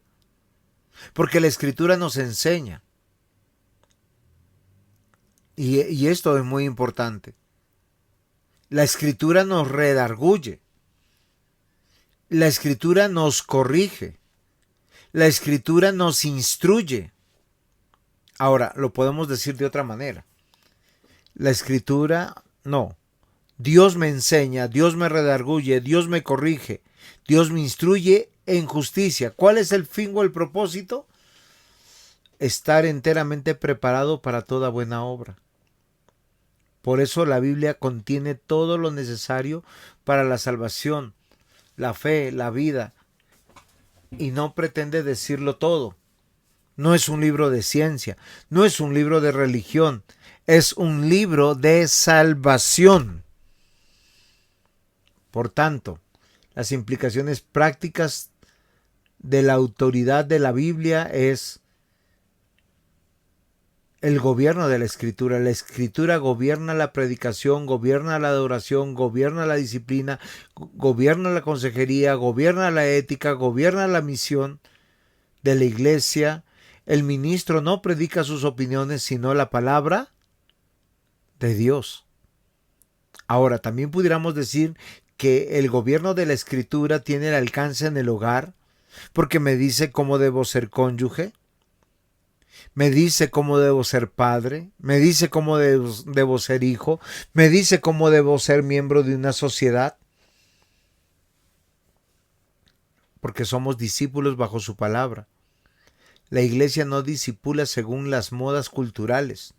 Porque la Escritura nos enseña. Y esto es muy importante. La Escritura nos redarguye. La Escritura nos corrige. La Escritura nos instruye. Ahora, lo podemos decir de otra manera. La Escritura, no. Dios me enseña, Dios me redarguye, Dios me corrige, Dios me instruye en justicia. ¿Cuál es el fin o el propósito? Estar enteramente preparado para toda buena obra. Por eso la Biblia contiene todo lo necesario para la salvación, la fe, la vida, y no pretende decirlo todo. No es un libro de ciencia, no es un libro de religión, es un libro de salvación. Por tanto, las implicaciones prácticas de la autoridad de la Biblia es el gobierno de la Escritura. La Escritura gobierna la predicación, gobierna la adoración, gobierna la disciplina, gobierna la consejería, gobierna la ética, gobierna la misión de la iglesia. El ministro no predica sus opiniones, sino la palabra de Dios. Ahora, también pudiéramos decir que el gobierno de la Escritura tiene el alcance en el hogar, porque me dice cómo debo ser cónyuge, me dice cómo debo ser padre, me dice cómo debo ser hijo, me dice cómo debo ser miembro de una sociedad, porque somos discípulos bajo su palabra. La iglesia no discipula según las modas culturales.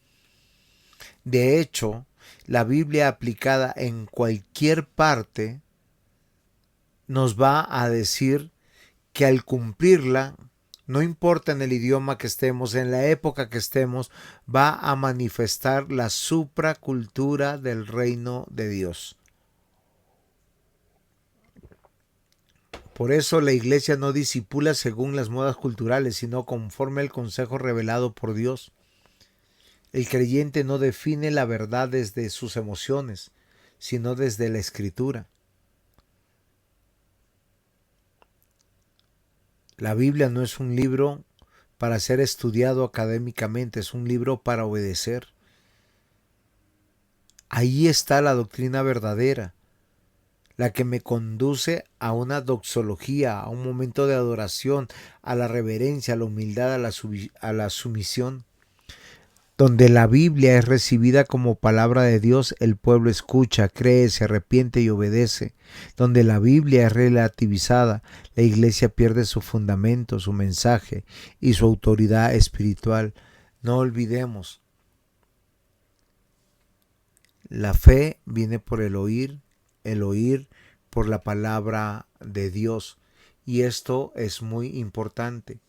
De hecho, la Biblia aplicada en cualquier parte nos va a decir que al cumplirla, no importa en el idioma que estemos, en la época que estemos, va a manifestar la supracultura del reino de Dios. Por eso la iglesia no discipula según las modas culturales, sino conforme al consejo revelado por Dios. El creyente no define la verdad desde sus emociones, sino desde la Escritura. La Biblia no es un libro para ser estudiado académicamente, es un libro para obedecer. Ahí está la doctrina verdadera, la que me conduce a una doxología, a un momento de adoración, a la reverencia, a la humildad, a la sumisión. Donde la Biblia es recibida como palabra de Dios, el pueblo escucha, cree, se arrepiente y obedece. Donde la Biblia es relativizada, la iglesia pierde su fundamento, su mensaje y su autoridad espiritual. No olvidemos, la fe viene por el oír por la palabra de Dios. Y esto es muy importante.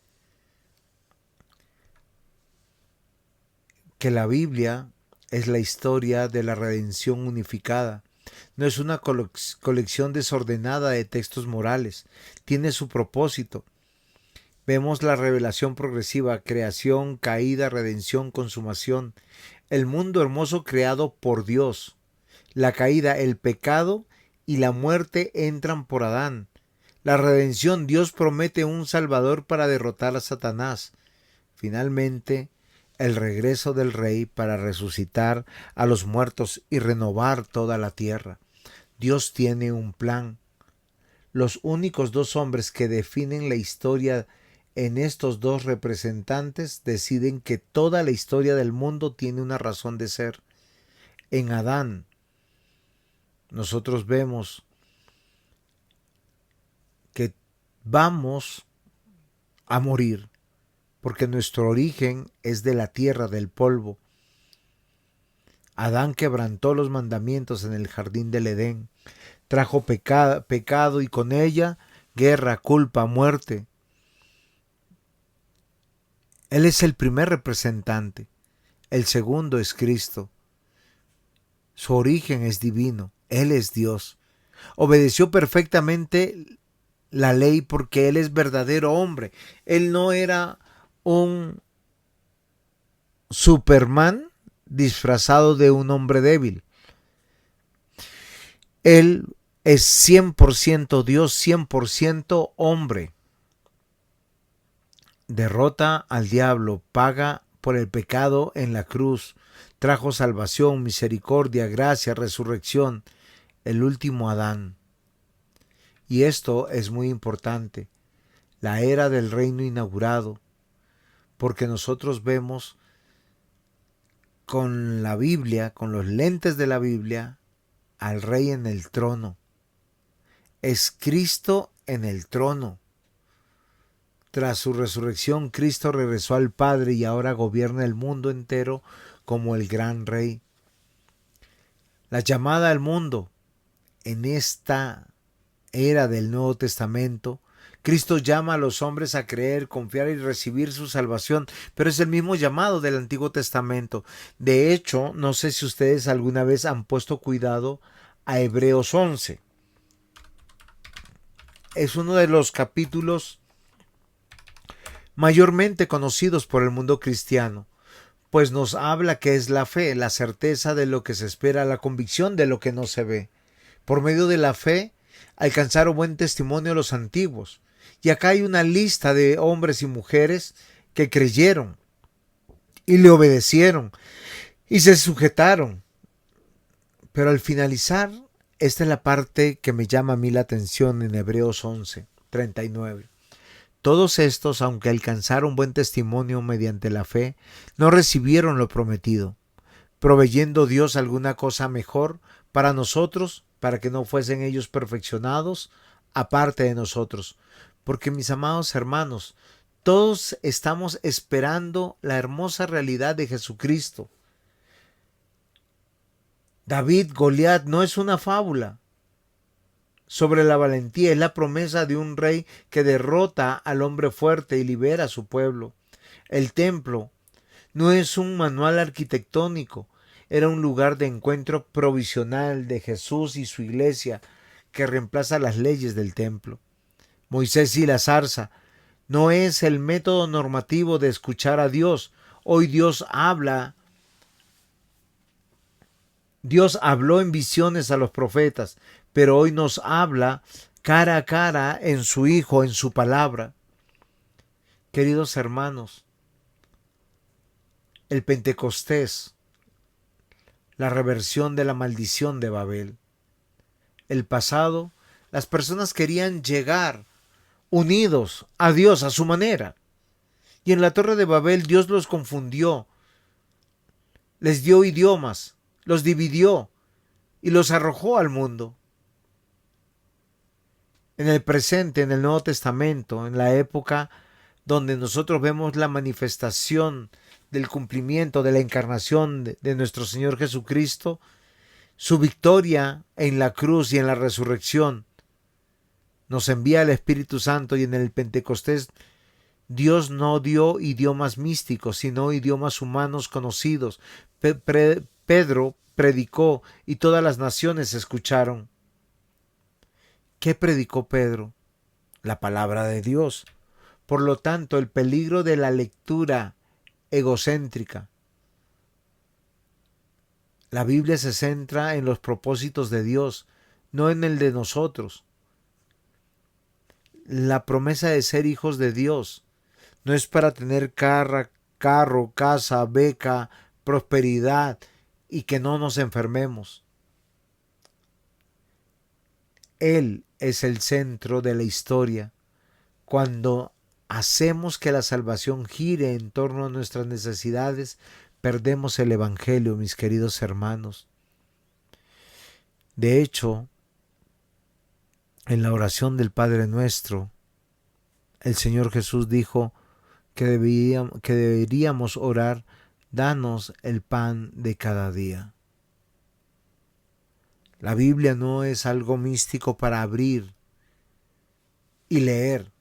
Que la Biblia es la historia de la redención unificada. No es una colección desordenada de textos morales. Tiene su propósito. Vemos la revelación progresiva, creación, caída, redención, consumación. El mundo hermoso creado por Dios. La caída, el pecado y la muerte entran por Adán. La redención, Dios promete un Salvador para derrotar a Satanás. Finalmente, el regreso del Rey para resucitar a los muertos y renovar toda la tierra. Dios tiene un plan. Los únicos dos hombres que definen la historia en estos dos representantes deciden que toda la historia del mundo tiene una razón de ser. En Adán, nosotros vemos que vamos a morir, porque nuestro origen es de la tierra, del polvo. Adán quebrantó los mandamientos en el jardín del Edén, trajo pecado y con ella guerra, culpa, muerte. Él es el primer representante, el segundo es Cristo. Su origen es divino, Él es Dios. Obedeció perfectamente la ley porque Él es verdadero hombre. Él no era un Superman disfrazado de un hombre débil. Él es 100% Dios, 100% hombre. Derrota al diablo, paga por el pecado en la cruz, trajo salvación, misericordia, gracia, resurrección, el último Adán. Y esto es muy importante, la era del reino inaugurado, porque nosotros vemos con la Biblia, con los lentes de la Biblia, al Rey en el trono. Es Cristo en el trono. Tras su resurrección, Cristo regresó al Padre y ahora gobierna el mundo entero como el gran Rey. La llamada al mundo en esta era del Nuevo Testamento, Cristo llama a los hombres a creer, confiar y recibir su salvación, pero es el mismo llamado del Antiguo Testamento. De hecho, no sé si ustedes alguna vez han puesto cuidado a Hebreos 11. Es uno de los capítulos mayormente conocidos por el mundo cristiano, pues nos habla que es la fe, la certeza de lo que se espera, la convicción de lo que no se ve. Por medio de la fe, alcanzaron buen testimonio los antiguos. Y acá hay una lista de hombres y mujeres que creyeron y le obedecieron y se sujetaron. Pero al finalizar, esta es la parte que me llama a mí la atención en Hebreos 11:39. Todos estos, aunque alcanzaron buen testimonio mediante la fe, no recibieron lo prometido, proveyendo Dios alguna cosa mejor para nosotros, para que no fuesen ellos perfeccionados aparte de nosotros. Porque, mis amados hermanos, todos estamos esperando la hermosa realidad de Jesucristo. David, Goliat no es una fábula sobre la valentía, es la promesa de un rey que derrota al hombre fuerte y libera a su pueblo. El templo no es un manual arquitectónico, era un lugar de encuentro provisional de Jesús y su iglesia que reemplaza las leyes del templo. Moisés y la zarza. No es el método normativo de escuchar a Dios. Hoy Dios habla. Dios habló en visiones a los profetas, pero hoy nos habla cara a cara en su Hijo, en su palabra. Queridos hermanos, el Pentecostés, la reversión de la maldición de Babel. El pasado, las personas querían llegar unidos a Dios a su manera. Y en la Torre de Babel Dios los confundió, les dio idiomas, los dividió y los arrojó al mundo. En el presente, en el Nuevo Testamento, en la época donde nosotros vemos la manifestación del cumplimiento de la encarnación de nuestro Señor Jesucristo, su victoria en la cruz y en la resurrección, nos envía el Espíritu Santo, y en el Pentecostés Dios no dio idiomas místicos, sino idiomas humanos conocidos. Pedro predicó y todas las naciones escucharon. ¿Qué predicó Pedro? La palabra de Dios. Por lo tanto, el peligro de la lectura egocéntrica. La Biblia se centra en los propósitos de Dios, no en el de nosotros. La promesa de ser hijos de Dios no es para tener carro, casa, beca, prosperidad y que no nos enfermemos. Él es el centro de la historia. Cuando hacemos que la salvación gire en torno a nuestras necesidades, perdemos el Evangelio, mis queridos hermanos. De hecho, en la oración del Padre Nuestro, el Señor Jesús dijo que deberíamos orar: danos el pan de cada día. La Biblia no es algo místico para abrir y leer.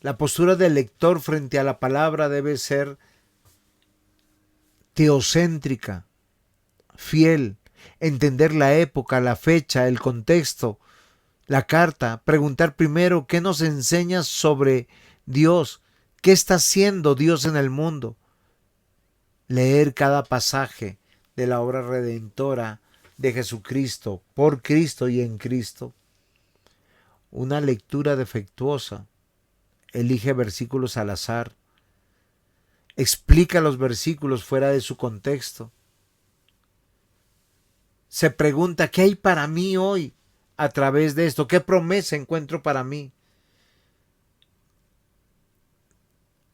La postura del lector frente a la palabra debe ser teocéntrica, fiel, entender la época, la fecha, el contexto, la carta, preguntar primero qué nos enseña sobre Dios, qué está haciendo Dios en el mundo, leer cada pasaje de la obra redentora de Jesucristo, por Cristo y en Cristo. Una lectura defectuosa elige versículos al azar, explica los versículos fuera de su contexto, se pregunta: ¿qué hay para mí hoy a través de esto? ¿Qué promesa encuentro para mí?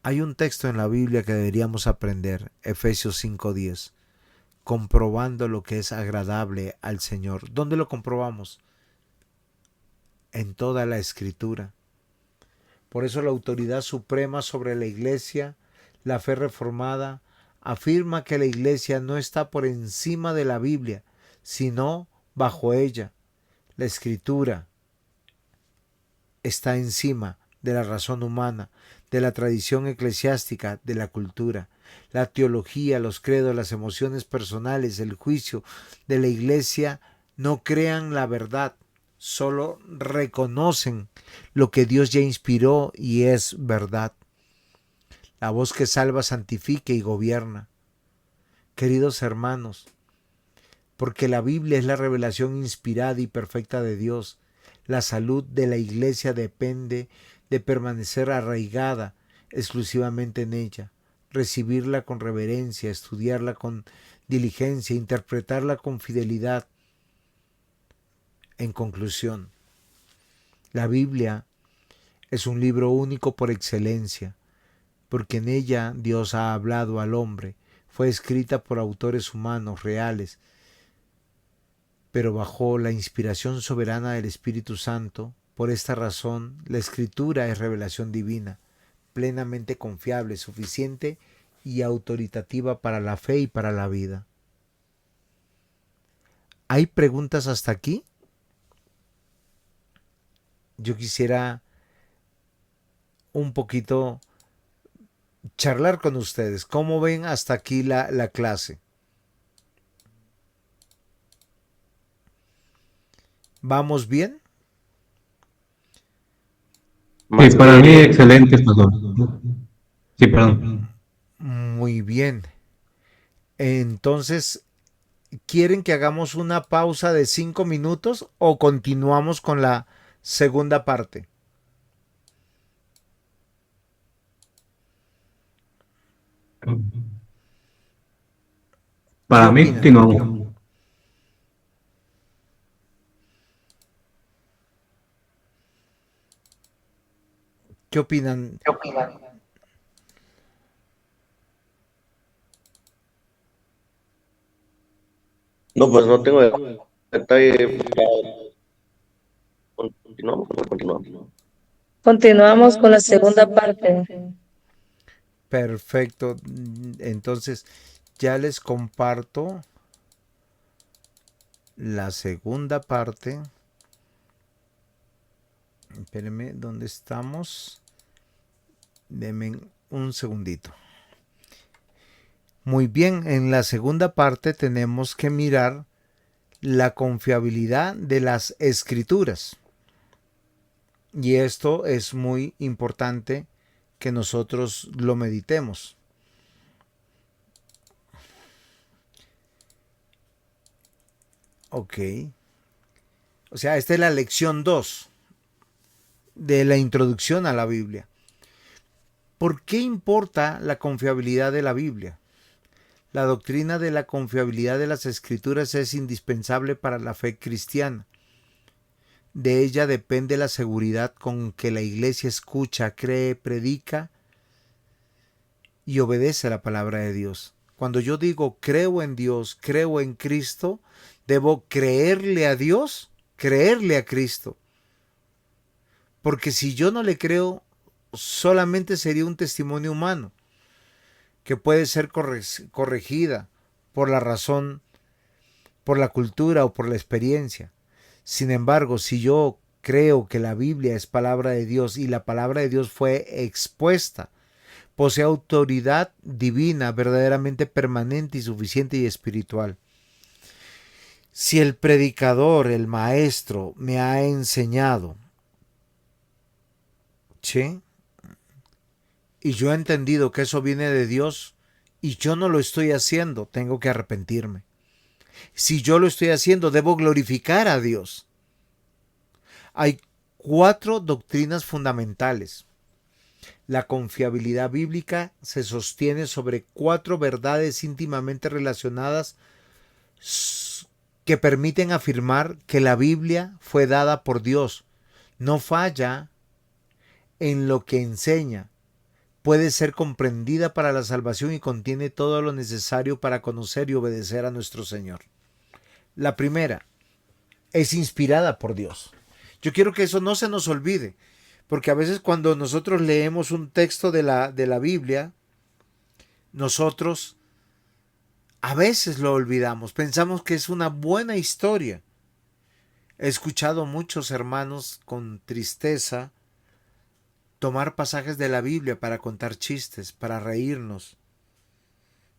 Hay un texto en la Biblia que deberíamos aprender, Efesios 5:10, comprobando lo que es agradable al Señor. ¿Dónde lo comprobamos? En toda la Escritura. Por eso la autoridad suprema sobre la Iglesia, la fe reformada, afirma que la Iglesia no está por encima de la Biblia, sino bajo ella. La Escritura está encima de la razón humana, de la tradición eclesiástica, de la cultura. La teología, los credos, las emociones personales, el juicio de la Iglesia no crean la verdad, solo reconocen lo que Dios ya inspiró y es verdad. La voz que salva, santifica y gobierna. Queridos hermanos, porque la Biblia es la revelación inspirada y perfecta de Dios, la salud de la Iglesia depende de permanecer arraigada exclusivamente en ella, recibirla con reverencia, estudiarla con diligencia, interpretarla con fidelidad. En conclusión, la Biblia es un libro único por excelencia, porque en ella Dios ha hablado al hombre. Fue escrita por autores humanos reales, pero bajo la inspiración soberana del Espíritu Santo. Por esta razón, la Escritura es revelación divina, plenamente confiable, suficiente y autoritativa para la fe y para la vida. ¿Hay preguntas hasta aquí? Yo quisiera un poquito charlar con ustedes. ¿Cómo ven hasta aquí la clase? ¿Vamos bien? Sí, más para mí que excelente, pastor. Sí, perdón. Muy bien. Entonces, ¿quieren que hagamos una pausa de 5 minutos o continuamos con la segunda parte? ¿Qué Para mí, opinan? continuamos. ¿Qué opinan? no, pues no tengo detalle. Continuamos, pues continuamos. Continuamos con la segunda parte. Perfecto. Entonces, ya les comparto la segunda parte. Espérenme, ¿dónde estamos? Denme un segundito. Muy bien, en la segunda parte tenemos que mirar la confiabilidad de las escrituras. Y esto es muy importante que nosotros lo meditemos. Ok. O sea, esta es la lección 2 de la introducción a la Biblia. ¿Por qué importa la confiabilidad de la Biblia? La doctrina de la confiabilidad de las escrituras es indispensable para la fe cristiana. De ella depende la seguridad con que la iglesia escucha, cree, predica y obedece a la palabra de Dios. Cuando yo digo creo en Dios, creo en Cristo, debo creerle a Dios, creerle a Cristo. Porque si yo no le creo, solamente sería un testimonio humano que puede ser corregida por la razón, por la cultura o por la experiencia. Sin embargo, si yo creo que la Biblia es palabra de Dios y la palabra de Dios fue expuesta, posee autoridad divina, verdaderamente permanente y suficiente y espiritual. Si el predicador, el maestro, me ha enseñado, ¿sí? Y yo he entendido que eso viene de Dios y yo no lo estoy haciendo, tengo que arrepentirme. Si yo lo estoy haciendo, debo glorificar a Dios. Hay 4 doctrinas fundamentales. La confiabilidad bíblica se sostiene sobre 4 verdades íntimamente relacionadas que permiten afirmar que la Biblia fue dada por Dios. No falla en lo que enseña. Puede ser comprendida para la salvación y contiene todo lo necesario para conocer y obedecer a nuestro Señor. La primera, es inspirada por Dios. Yo quiero que eso no se nos olvide, porque a veces cuando nosotros leemos un texto de la Biblia, nosotros a veces lo olvidamos, pensamos que es una buena historia. He escuchado muchos hermanos con tristeza tomar pasajes de la Biblia para contar chistes, para reírnos,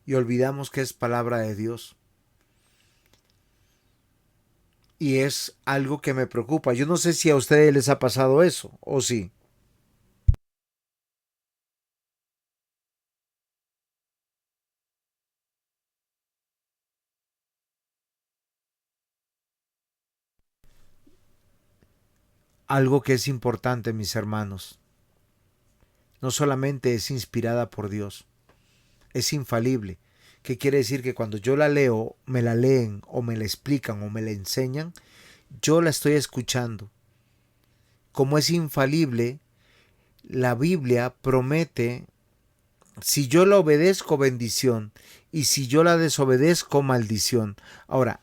y olvidamos que es palabra de Dios. Y es algo que me preocupa. Yo no sé si a ustedes les ha pasado eso, o sí. Algo que es importante, mis hermanos. No solamente es inspirada por Dios, es infalible. ¿Qué quiere decir? Que cuando yo la leo, me la leen o me la explican o me la enseñan, yo la estoy escuchando. Como es infalible, la Biblia promete, si yo la obedezco, bendición, y si yo la desobedezco, maldición. Ahora,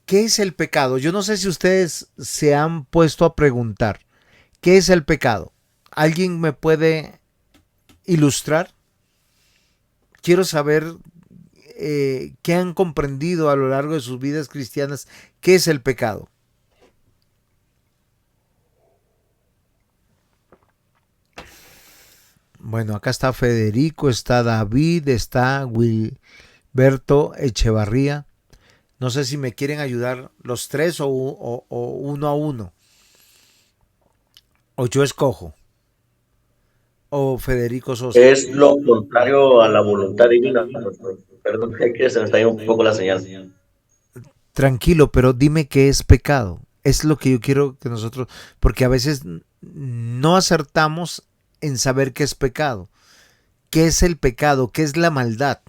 ¿qué es el pecado? Yo no sé si ustedes se han puesto a preguntar, ¿qué es el pecado? ¿Alguien me puede ilustrar? Quiero saber qué han comprendido a lo largo de sus vidas cristianas, qué es el pecado. Bueno, acá está Federico, está David, está Wilberto Echevarría. No sé si me quieren ayudar los 3 o uno a uno. O yo escojo. o Federico Sosa? Es lo contrario a la voluntad divina, pastor. Perdón, es que se me está yendo un poco la señal. Tranquilo, pero dime qué es pecado. Es lo que yo quiero que nosotros, porque a veces no acertamos en saber qué es pecado. ¿Qué es el pecado? ¿Qué es la maldad?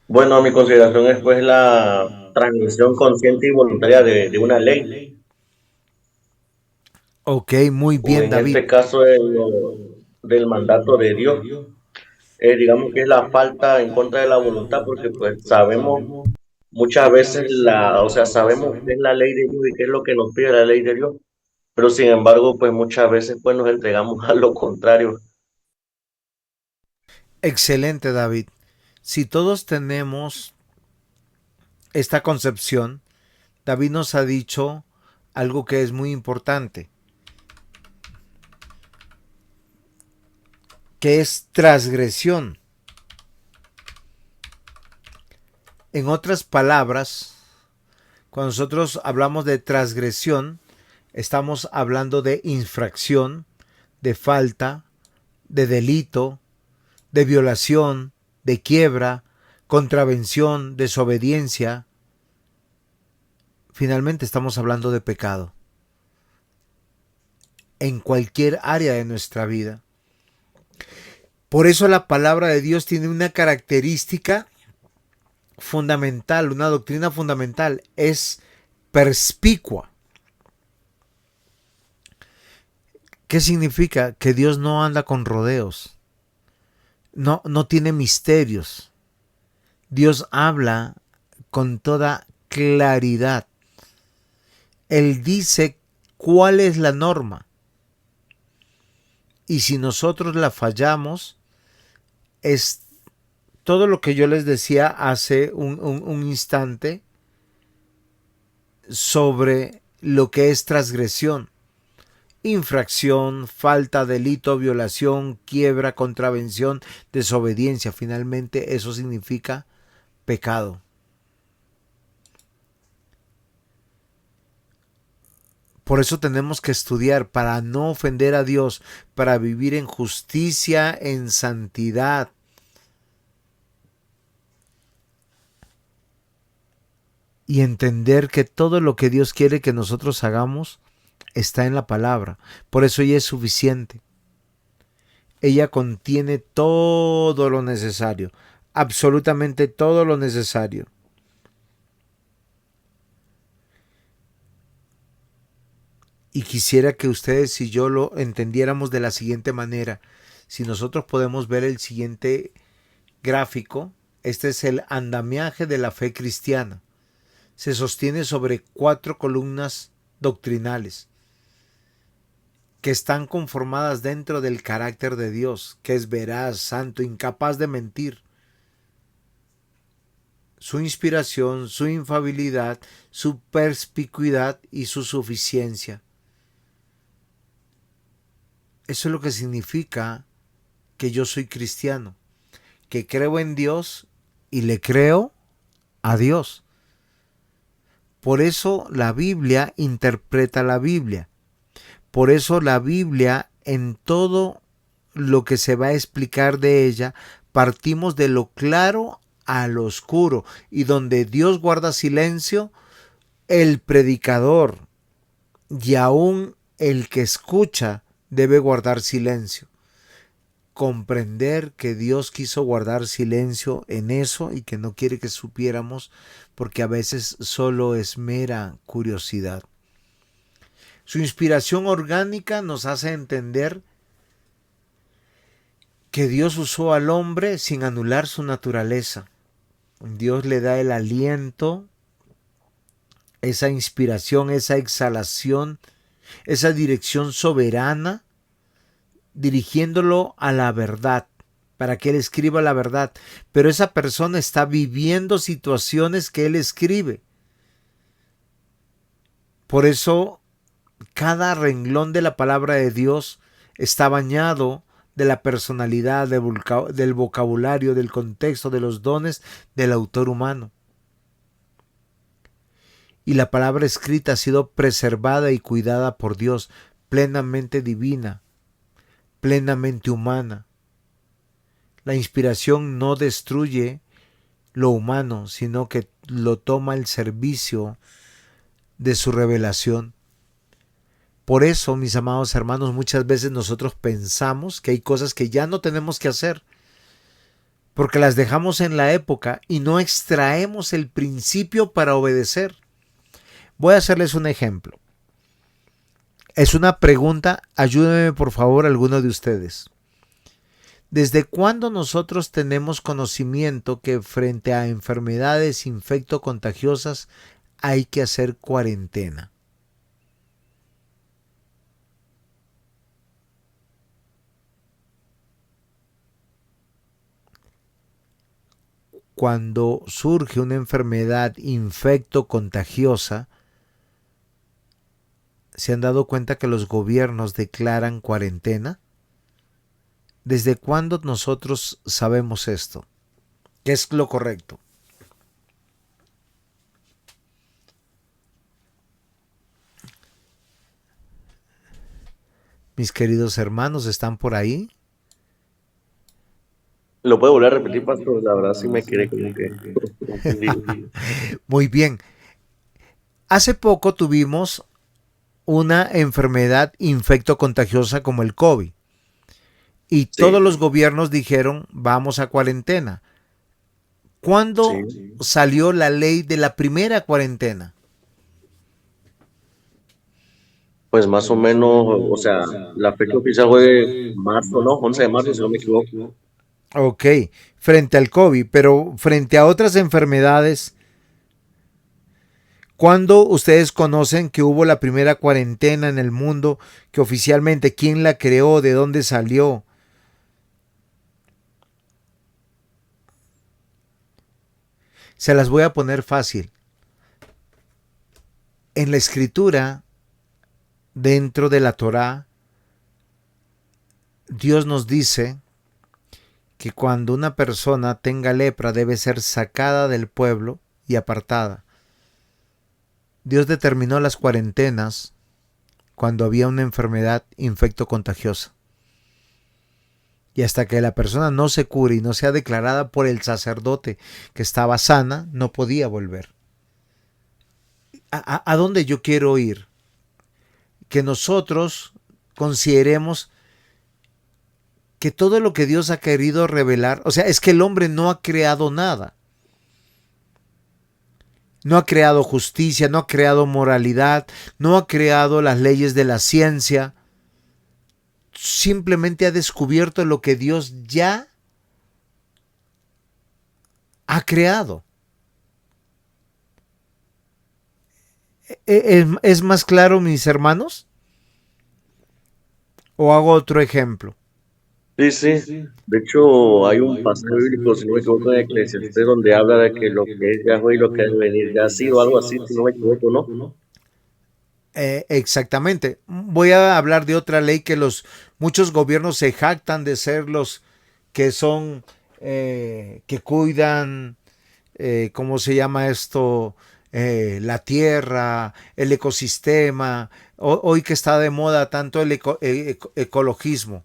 Bueno, a mi consideración es pues la transgresión consciente y voluntaria de una ley, Ok, muy o bien, en David. este caso del mandato de Dios. Digamos que es la falta en contra de la voluntad, porque pues sabemos muchas veces o sea, sabemos qué es la ley de Dios y qué es lo que nos pide la ley de Dios, pero sin embargo, pues muchas veces pues nos entregamos a lo contrario. Excelente, David. Si todos tenemos esta concepción, David nos ha dicho algo que es muy importante, que es transgresión. En otras palabras, cuando nosotros hablamos de transgresión, estamos hablando de infracción, de falta, de delito, de violación, de quiebra, contravención, desobediencia. Finalmente estamos hablando de pecado en cualquier área de nuestra vida. Por eso la palabra de Dios tiene una característica fundamental, una doctrina fundamental, es perspicua. ¿Qué significa? Que Dios no anda con rodeos, no tiene misterios. Dios habla con toda claridad. Él dice cuál es la norma. Y si nosotros la fallamos, es todo lo que yo les decía hace un instante sobre lo que es transgresión. Infracción, falta, delito, violación, quiebra, contravención, desobediencia. Finalmente eso significa pecado. Por eso tenemos que estudiar para no ofender a Dios, para vivir en justicia, en santidad. Y entender que todo lo que Dios quiere que nosotros hagamos está en la palabra. Por eso ella es suficiente. Ella contiene todo lo necesario, absolutamente todo lo necesario. Y quisiera que ustedes y yo lo entendiéramos de la siguiente manera. Si nosotros podemos ver el siguiente gráfico, este es el andamiaje de la fe cristiana. Se sostiene sobre 4 columnas doctrinales que están conformadas dentro del carácter de Dios, que es veraz, santo, incapaz de mentir. Su inspiración, su infalibilidad, su perspicuidad y su suficiencia. Eso es lo que significa que yo soy cristiano, que creo en Dios y le creo a Dios. Por eso la Biblia interpreta la Biblia. Por eso la Biblia, en todo lo que se va a explicar de ella, partimos de lo claro a lo oscuro. Y donde Dios guarda silencio, el predicador y aún el que escucha debe guardar silencio. Comprender que Dios quiso guardar silencio en eso y que no quiere que supiéramos, porque a veces solo es mera curiosidad. Su inspiración orgánica nos hace entender que Dios usó al hombre sin anular su naturaleza. Dios le da el aliento, esa inspiración, esa exhalación, esa dirección soberana, dirigiéndolo a la verdad, para que él escriba la verdad. Pero esa persona está viviendo situaciones que él escribe. Por eso cada renglón de la palabra de Dios está bañado de la personalidad, del vocabulario, del contexto, de los dones del autor humano. y la palabra escrita ha sido preservada y cuidada por Dios, plenamente divina, plenamente humana. La inspiración no destruye lo humano, sino que lo toma al servicio de su revelación. Por eso, mis amados hermanos, muchas veces nosotros pensamos que hay cosas que ya no tenemos que hacer, porque las dejamos en la época y no extraemos el principio para obedecer. Voy a hacerles un ejemplo. Es una pregunta, ayúdenme por favor alguno de ustedes. ¿Desde cuándo nosotros tenemos conocimiento que frente a enfermedades infectocontagiosas hay que hacer cuarentena? Cuando surge una enfermedad infectocontagiosa, ¿se han dado cuenta que los gobiernos declaran cuarentena? ¿Desde cuándo nosotros sabemos esto? ¿Qué es lo correcto? Mis queridos hermanos, ¿están por ahí? ¿Lo puedo volver a repetir, pastor? La verdad sí me quedé como que confundido. Muy bien. Hace poco tuvimos una enfermedad infectocontagiosa como el COVID. Y todos los Sí, gobiernos dijeron, vamos a cuarentena. ¿Cuándo sí. salió la ley de la primera cuarentena? Pues más o menos, o sea, la fecha oficial fue de marzo, ¿no? 11 de marzo, si no me equivoco. Ok, frente al COVID, pero frente a otras enfermedades, ¿cuándo ustedes conocen que hubo la primera cuarentena en el mundo, que oficialmente quién la creó, de dónde salió? Se las voy a poner fácil. En la escritura, dentro de la Torá, Dios nos dice que cuando una persona tenga lepra debe ser sacada del pueblo y apartada. Dios determinó las cuarentenas cuando había una enfermedad infectocontagiosa. Y hasta que la persona no se cure y no sea declarada por el sacerdote que estaba sana, no podía volver. ¿A dónde yo quiero ir? Que nosotros consideremos que todo lo que Dios ha querido revelar, o sea, es que el hombre no ha creado nada. No ha creado justicia, no ha creado moralidad, no ha creado las leyes de la ciencia. Simplemente ha descubierto lo que Dios ya ha creado. ¿Es más claro, mis hermanos? ¿O hago otro ejemplo? Sí, sí. De hecho, hay un pasaje bíblico, si no me equivoco, en Eclesiastés, donde habla de que lo que es ya fue y lo que ha de venir ya ha sido, algo así, si no me equivoco, ¿no? Exactamente. Voy a hablar de otra ley que muchos gobiernos se jactan de ser los que son, que cuidan, ¿cómo se llama esto? La tierra, el ecosistema. Hoy que está de moda tanto el ecologismo.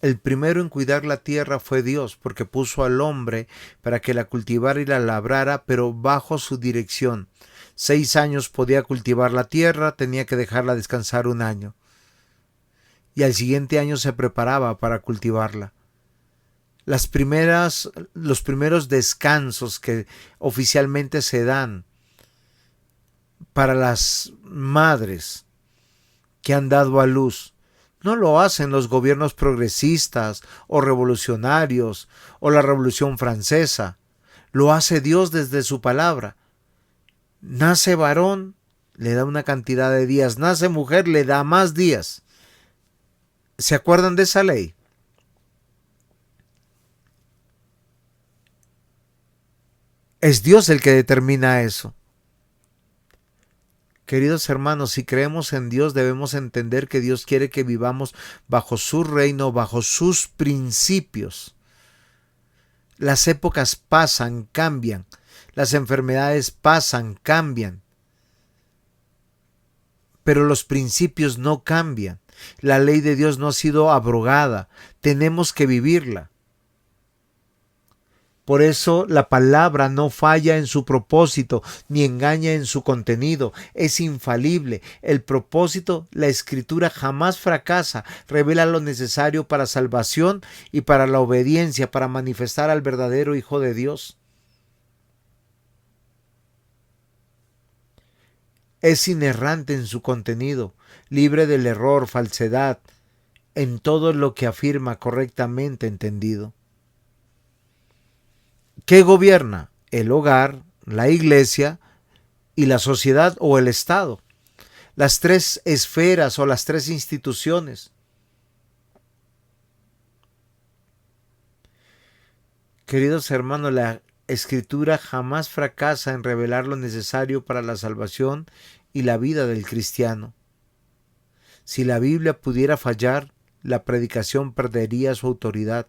El primero en cuidar la tierra fue Dios, porque puso al hombre para que la cultivara y la labrara, pero bajo su dirección. 6 años podía cultivar la tierra, tenía que dejarla descansar 1 año. Y al siguiente año se preparaba para cultivarla. Los primeros descansos que oficialmente se dan para las madres que han dado a luz, no lo hacen los gobiernos progresistas o revolucionarios o la Revolución Francesa. Lo hace Dios desde su palabra. Nace varón, le da una cantidad de días. Nace mujer, le da más días. ¿Se acuerdan de esa ley? Es Dios el que determina eso. Queridos hermanos, si creemos en Dios, debemos entender que Dios quiere que vivamos bajo su reino, bajo sus principios. Las épocas pasan, cambian. Las enfermedades pasan, cambian. pero los principios no cambian. La ley de Dios no ha sido abrogada. Tenemos que vivirla. Por eso la palabra no falla en su propósito, ni engaña en su contenido. Es infalible. El propósito, la Escritura jamás fracasa. Revela lo necesario para salvación y para la obediencia, para manifestar al verdadero Hijo de Dios. Es inerrante en su contenido, libre del error, falsedad, en todo lo que afirma correctamente entendido. ¿Qué gobierna? El hogar, la iglesia y la sociedad o el Estado. Las tres esferas o las tres instituciones. Queridos hermanos, la Escritura jamás fracasa en revelar lo necesario para la salvación y la vida del cristiano. Si la Biblia pudiera fallar, la predicación perdería su autoridad,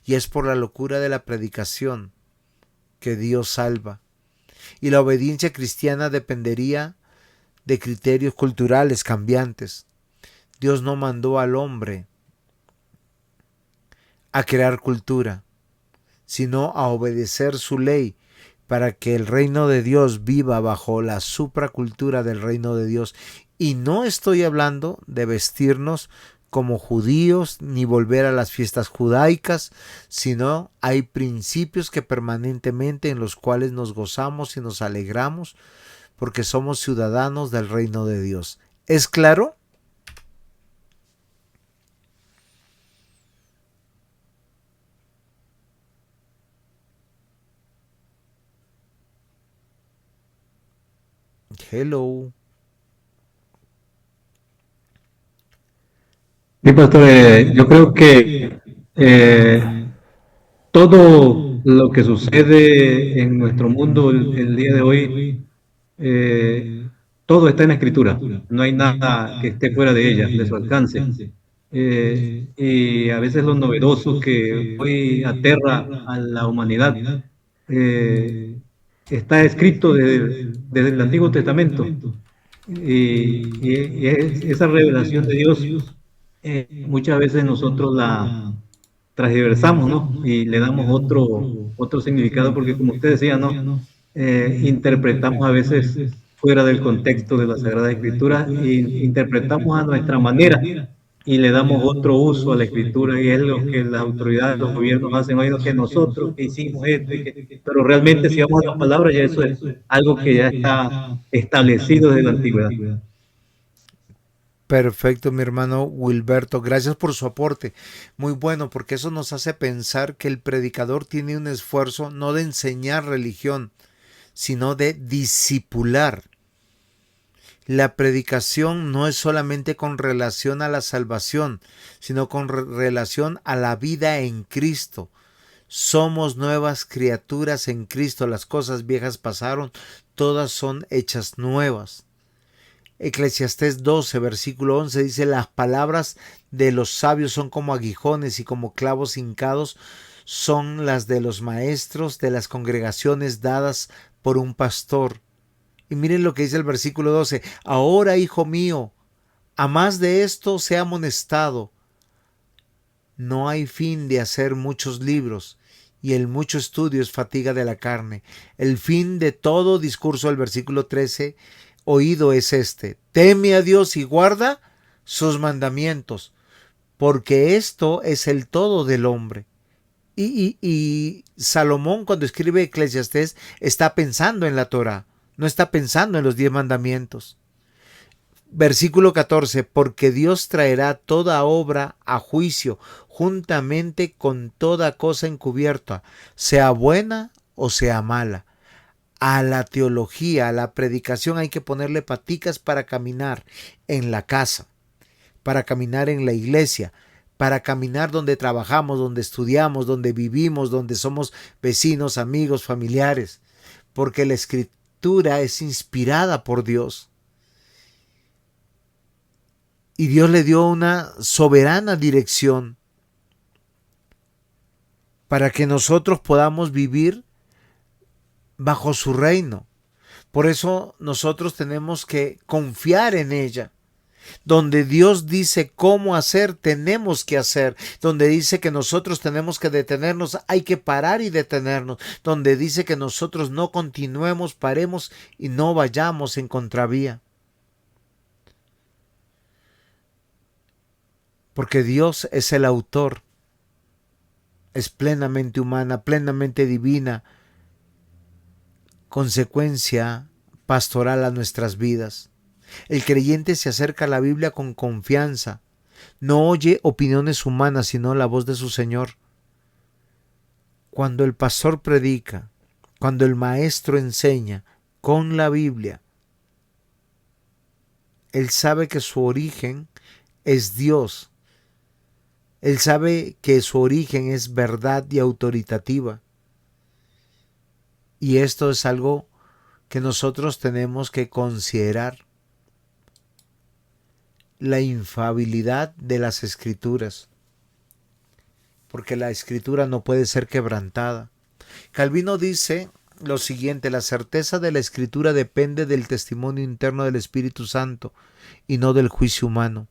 y es por la locura de la predicación que Dios salva. Y la obediencia cristiana dependería de criterios culturales cambiantes. Dios no mandó al hombre a crear cultura, sino a obedecer su ley para que el reino de Dios viva bajo la supracultura del reino de Dios. Y no estoy hablando de vestirnos como judíos ni volver a las fiestas judaicas, sino hay principios que permanentemente en los cuales nos gozamos y nos alegramos porque somos ciudadanos del reino de Dios. ¿Es claro? Hello. Sí, pastor, yo creo que todo lo que sucede en nuestro mundo el día de hoy, todo está en la Escritura. No hay nada que esté fuera de ella, de su alcance. Y a veces lo novedoso que hoy aterra a la humanidad está escrito desde el Antiguo Testamento. Esa revelación de Dios, muchas veces nosotros la transversamos, ¿no? Y le damos otro significado, porque como usted decía, ¿no? Interpretamos a veces fuera del contexto de la Sagrada Escritura e interpretamos a nuestra manera y le damos otro uso a la Escritura, y es lo que las autoridades, los gobiernos hacen hoy, que nosotros que hicimos esto, pero realmente si vamos a la palabra, ya eso es algo que ya está establecido desde la antigüedad. Perfecto, mi hermano Wilberto. Gracias por su aporte. Muy bueno, porque eso nos hace pensar que el predicador tiene un esfuerzo no de enseñar religión, sino de discipular. La predicación no es solamente con relación a la salvación, sino con relación a la vida en Cristo. Somos nuevas criaturas en Cristo. Las cosas viejas pasaron, todas son hechas nuevas. Eclesiastés 12, versículo 11 dice: las palabras de los sabios son como aguijones y como clavos hincados son las de los maestros de las congregaciones dadas por un pastor. Y miren lo que dice el versículo 12: ahora, hijo mío, a más de esto sea amonestado. No hay fin de hacer muchos libros, y el mucho estudio es fatiga de la carne. El fin de todo discurso, el versículo 13, oído es este: teme a Dios y guarda sus mandamientos, porque esto es el todo del hombre. Y Salomón, cuando escribe Eclesiastés, está pensando en la Torá, no está pensando en los 10 mandamientos. Versículo 14: porque Dios traerá toda obra a juicio, juntamente con toda cosa encubierta, sea buena o sea mala. A la teología, a la predicación hay que ponerle paticas para caminar en la casa, para caminar en la iglesia, para caminar donde trabajamos, donde estudiamos, donde vivimos, donde somos vecinos, amigos, familiares, porque la Escritura es inspirada por Dios. Y Dios le dio una soberana dirección para que nosotros podamos vivir bajo su reino. Por eso nosotros tenemos que confiar en ella. Donde Dios dice cómo hacer, tenemos que hacer. Donde dice que nosotros tenemos que detenernos, hay que parar y detenernos. Donde dice que nosotros no continuemos, paremos y no vayamos en contravía. Porque Dios es el autor, es plenamente humana, plenamente divina, consecuencia pastoral a nuestras vidas. El creyente se acerca a la Biblia con confianza, no oye opiniones humanas, sino la voz de su Señor. Cuando el pastor predica, cuando el maestro enseña con la Biblia, él sabe que su origen es Dios. Él sabe que su origen es verdad y autoritativa. Y esto es algo que nosotros tenemos que considerar. La infalibilidad de las Escrituras. Porque la Escritura no puede ser quebrantada. Calvino dice lo siguiente: la certeza de la Escritura depende del testimonio interno del Espíritu Santo y no del juicio humano.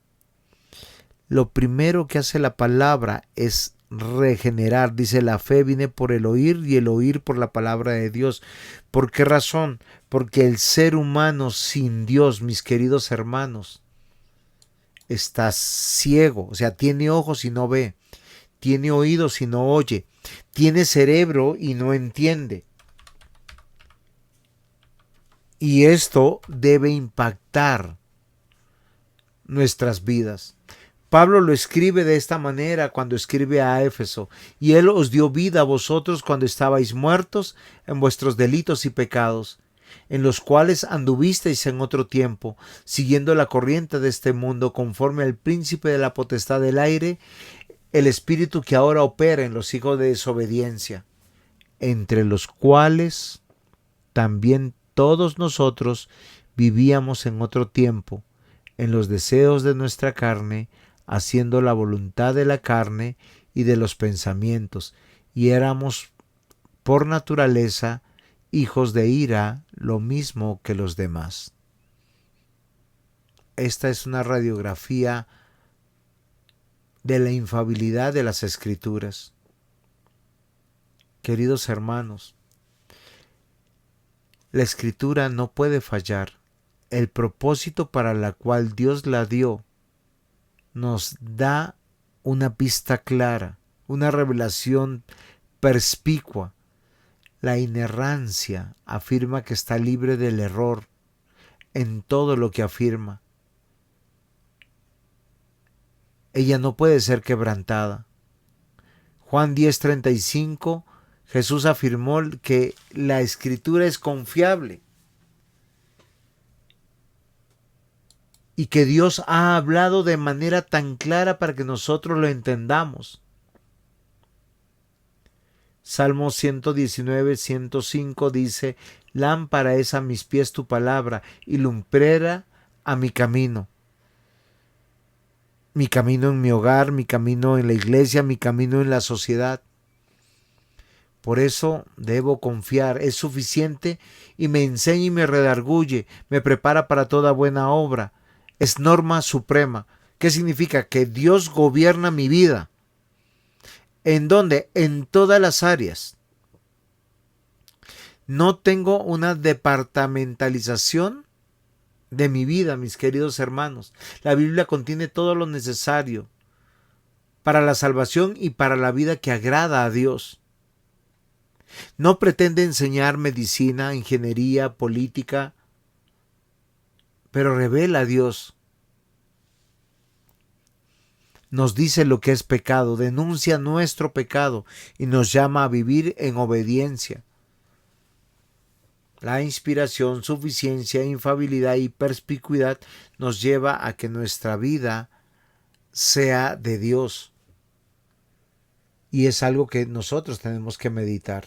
Lo primero que hace la palabra es regenerar. Dice, la fe viene por el oír y el oír por la palabra de Dios. ¿Por qué razón? Porque el ser humano sin Dios, mis queridos hermanos, está ciego. O sea, tiene ojos y no ve, tiene oídos y no oye, tiene cerebro y no entiende. Y esto debe impactar nuestras vidas. Pablo lo escribe de esta manera cuando escribe a Éfeso: y él os dio vida a vosotros cuando estabais muertos en vuestros delitos y pecados, en los cuales anduvisteis en otro tiempo, siguiendo la corriente de este mundo, conforme al príncipe de la potestad del aire, el espíritu que ahora opera en los hijos de desobediencia, entre los cuales también todos nosotros vivíamos en otro tiempo, en los deseos de nuestra carne, haciendo la voluntad de la carne y de los pensamientos, y éramos por naturaleza hijos de ira, lo mismo que los demás. Esta es una radiografía de la infalibilidad de las Escrituras. Queridos hermanos, la Escritura no puede fallar. El propósito para el cual Dios la dio nos da una pista clara, una revelación perspicua. La inerrancia afirma que está libre del error en todo lo que afirma. Ella no puede ser quebrantada. Juan 10:35, Jesús afirmó que la Escritura es confiable y que Dios ha hablado de manera tan clara para que nosotros lo entendamos. Salmo 119:105 dice: lámpara es a mis pies tu palabra y lumbrera a mi camino. Mi camino en mi hogar, mi camino en la iglesia, mi camino en la sociedad. Por eso debo confiar, es suficiente y me enseña y me redarguye, me prepara para toda buena obra. Es norma suprema. ¿Qué significa? Que Dios gobierna mi vida. ¿En dónde? En todas las áreas. No tengo una departamentalización de mi vida, mis queridos hermanos. La Biblia contiene todo lo necesario para la salvación y para la vida que agrada a Dios. No pretende enseñar medicina, ingeniería, política, pero revela a Dios. Nos dice lo que es pecado, denuncia nuestro pecado y nos llama a vivir en obediencia. La inspiración, suficiencia, infalibilidad y perspicuidad nos lleva a que nuestra vida sea de Dios. Y es algo que nosotros tenemos que meditar.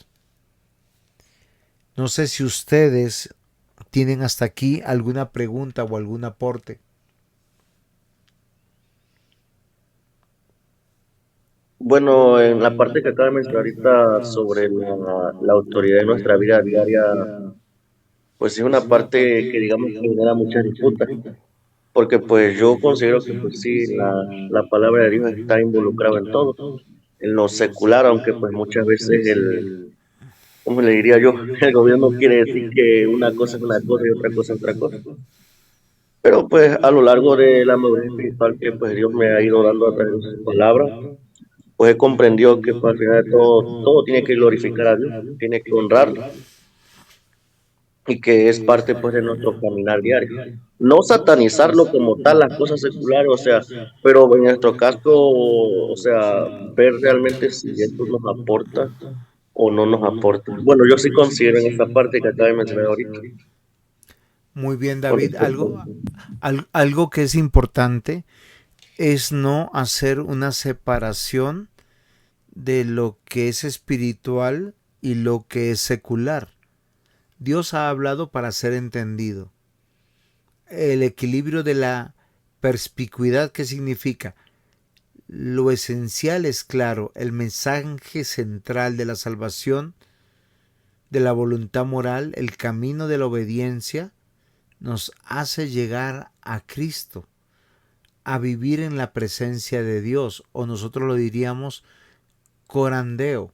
No sé si ustedes tienen hasta aquí alguna pregunta o algún aporte. Bueno, en la parte que acaba de mencionar ahorita sobre la autoridad de nuestra vida diaria, pues es una parte que digamos que genera muchas disputas, porque pues yo considero que pues sí, la palabra de Dios está involucrada en todo, en lo secular, aunque pues muchas veces ¿cómo le diría yo? El gobierno quiere decir que una cosa es una cosa y otra cosa es otra cosa. Pero pues a lo largo de la madurez espiritual que pues Dios me ha ido dando a través de su palabra, pues he comprendido que pues, al final de todo tiene que glorificar a Dios, tiene que honrarlo y que es parte pues de nuestro caminar diario. No satanizarlo como tal, las cosas seculares, o sea, pero en nuestro caso, o sea, ver realmente si esto nos aporta o no nos aporta. Bueno, yo sí considero en esa parte que acaba de mencionar ahorita. Muy bien, Con David. respecto Algo que es importante es no hacer una separación de lo que es espiritual y lo que es secular. Dios ha hablado para ser entendido. El equilibrio de la perspicuidad, ¿qué significa? Lo esencial es claro, el mensaje central de la salvación, de la voluntad moral, el camino de la obediencia, nos hace llegar a Cristo, a vivir en la presencia de Dios, o nosotros lo diríamos corandeo.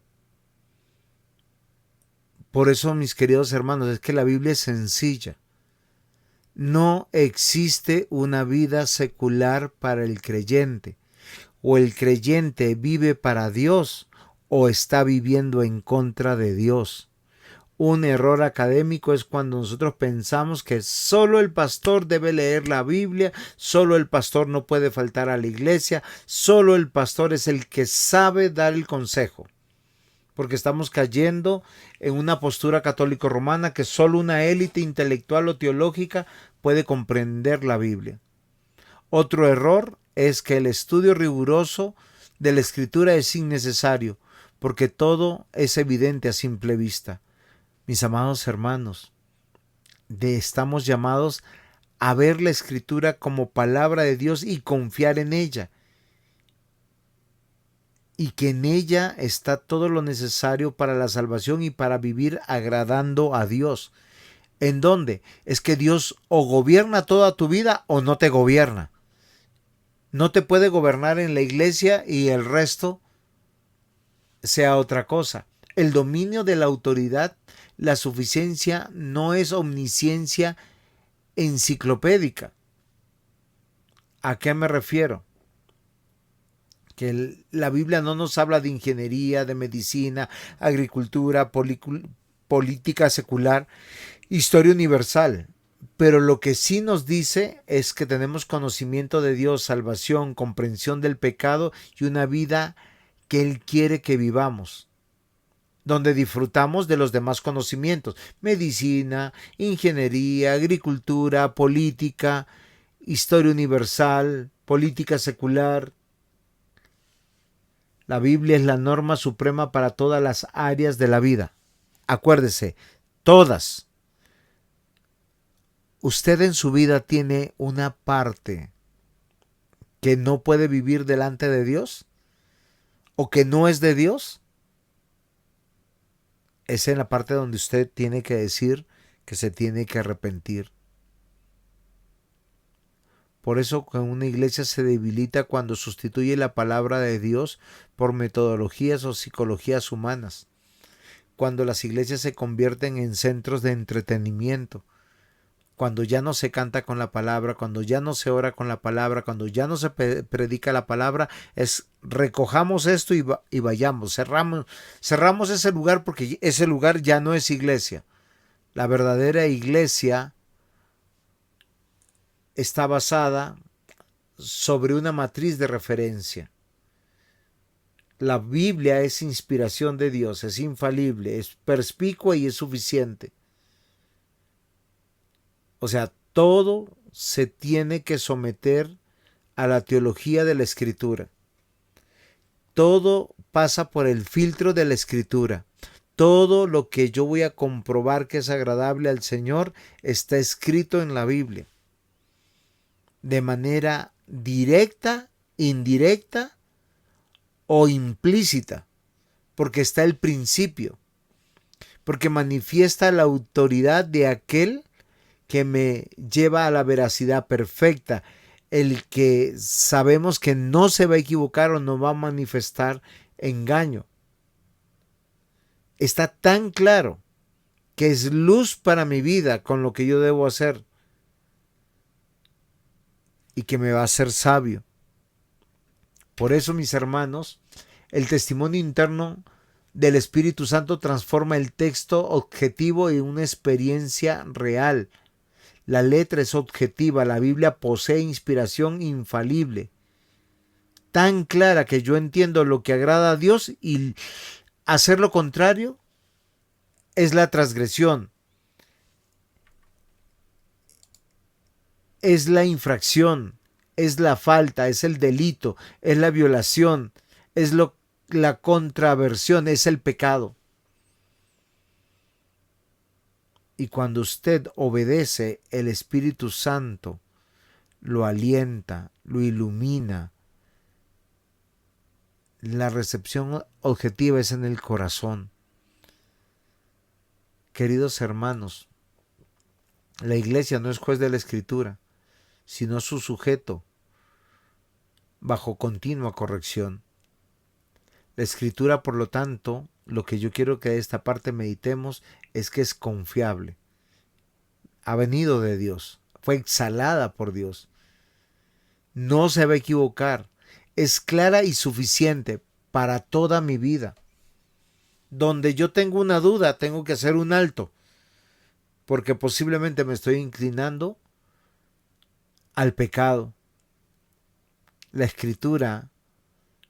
Por eso, mis queridos hermanos, es que la Biblia es sencilla. No existe una vida secular para el creyente. O el creyente vive para Dios o está viviendo en contra de Dios. Un error académico es cuando nosotros pensamos que solo el pastor debe leer la Biblia, solo el pastor no puede faltar a la iglesia, solo el pastor es el que sabe dar el consejo. Porque estamos cayendo en una postura católico-romana que solo una élite intelectual o teológica puede comprender la Biblia. Otro error es que el estudio riguroso de la Escritura es innecesario, porque todo es evidente a simple vista. Mis amados hermanos, estamos llamados a ver la Escritura como palabra de Dios y confiar en ella, y que en ella está todo lo necesario para la salvación y para vivir agradando a Dios. ¿En dónde? Es que Dios o gobierna toda tu vida o no te gobierna. No te puede gobernar en la iglesia y el resto sea otra cosa. El dominio de la autoridad, la suficiencia, no es omnisciencia enciclopédica. ¿A qué me refiero? Que la Biblia no nos habla de ingeniería, de medicina, agricultura, política secular, historia universal. Pero lo que sí nos dice es que tenemos conocimiento de Dios, salvación, comprensión del pecado y una vida que Él quiere que vivamos, donde disfrutamos de los demás conocimientos, medicina, ingeniería, agricultura, política, historia universal, política secular. La Biblia es la norma suprema para todas las áreas de la vida. Acuérdese, todas. ¿Usted en su vida tiene una parte que no puede vivir delante de Dios? ¿O que no es de Dios? Es en la parte donde usted tiene que decir que se tiene que arrepentir. Por eso que una iglesia se debilita cuando sustituye la palabra de Dios por metodologías o psicologías humanas. Cuando las iglesias se convierten en centros de entretenimiento. Cuando ya no se canta con la palabra, cuando ya no se ora con la palabra, cuando ya no se predica la palabra, es recojamos esto y vayamos, cerramos ese lugar porque ese lugar ya no es iglesia. La verdadera iglesia está basada sobre una matriz de referencia. La Biblia es inspiración de Dios, es infalible, es perspicua y es suficiente. O sea, todo se tiene que someter a la teología de la Escritura. Todo pasa por el filtro de la Escritura. Todo lo que yo voy a comprobar que es agradable al Señor está escrito en la Biblia. De manera directa, indirecta o implícita. Porque está el principio. Porque manifiesta la autoridad de aquel que me lleva a la veracidad perfecta, el que sabemos que no se va a equivocar o no va a manifestar engaño. Está tan claro que es luz para mi vida con lo que yo debo hacer y que me va a hacer sabio. Por eso, mis hermanos, el testimonio interno del Espíritu Santo transforma el texto objetivo en una experiencia real. La letra es objetiva, la Biblia posee inspiración infalible, tan clara que yo entiendo lo que agrada a Dios, y hacer lo contrario es la transgresión, es la infracción, es la falta, es el delito, es la violación, es la contraversión, es el pecado. Y cuando usted obedece, el Espíritu Santo lo alienta, lo ilumina. La recepción objetiva es en el corazón. Queridos hermanos, la iglesia no es juez de la Escritura, sino su sujeto, bajo continua corrección. La Escritura, por lo tanto, lo que yo quiero que de esta parte meditemos es que es confiable. Ha venido de Dios, fue exhalada por Dios. No se va a equivocar. Es clara y suficiente para toda mi vida. Donde yo tengo una duda, tengo que hacer un alto, porque posiblemente me estoy inclinando al pecado. La Escritura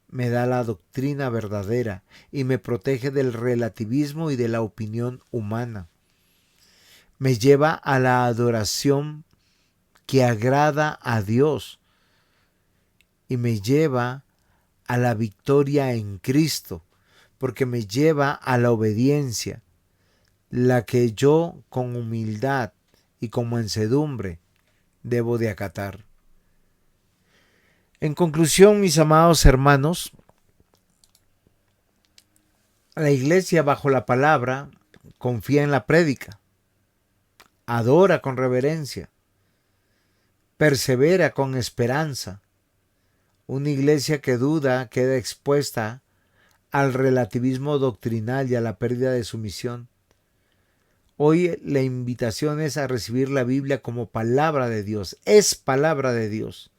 me da la doctrina verdadera y me protege del relativismo y de la opinión humana. Me lleva a la adoración que agrada a Dios y me lleva a la victoria en Cristo, porque me lleva a la obediencia, la que yo con humildad y con mansedumbre debo de acatar. En conclusión, mis amados hermanos, la iglesia bajo la palabra confía en la prédica, adora con reverencia, persevera con esperanza. Una iglesia que duda queda expuesta al relativismo doctrinal y a la pérdida de su misión. Hoy la invitación es a recibir la Biblia como palabra de Dios. Es palabra de Dios.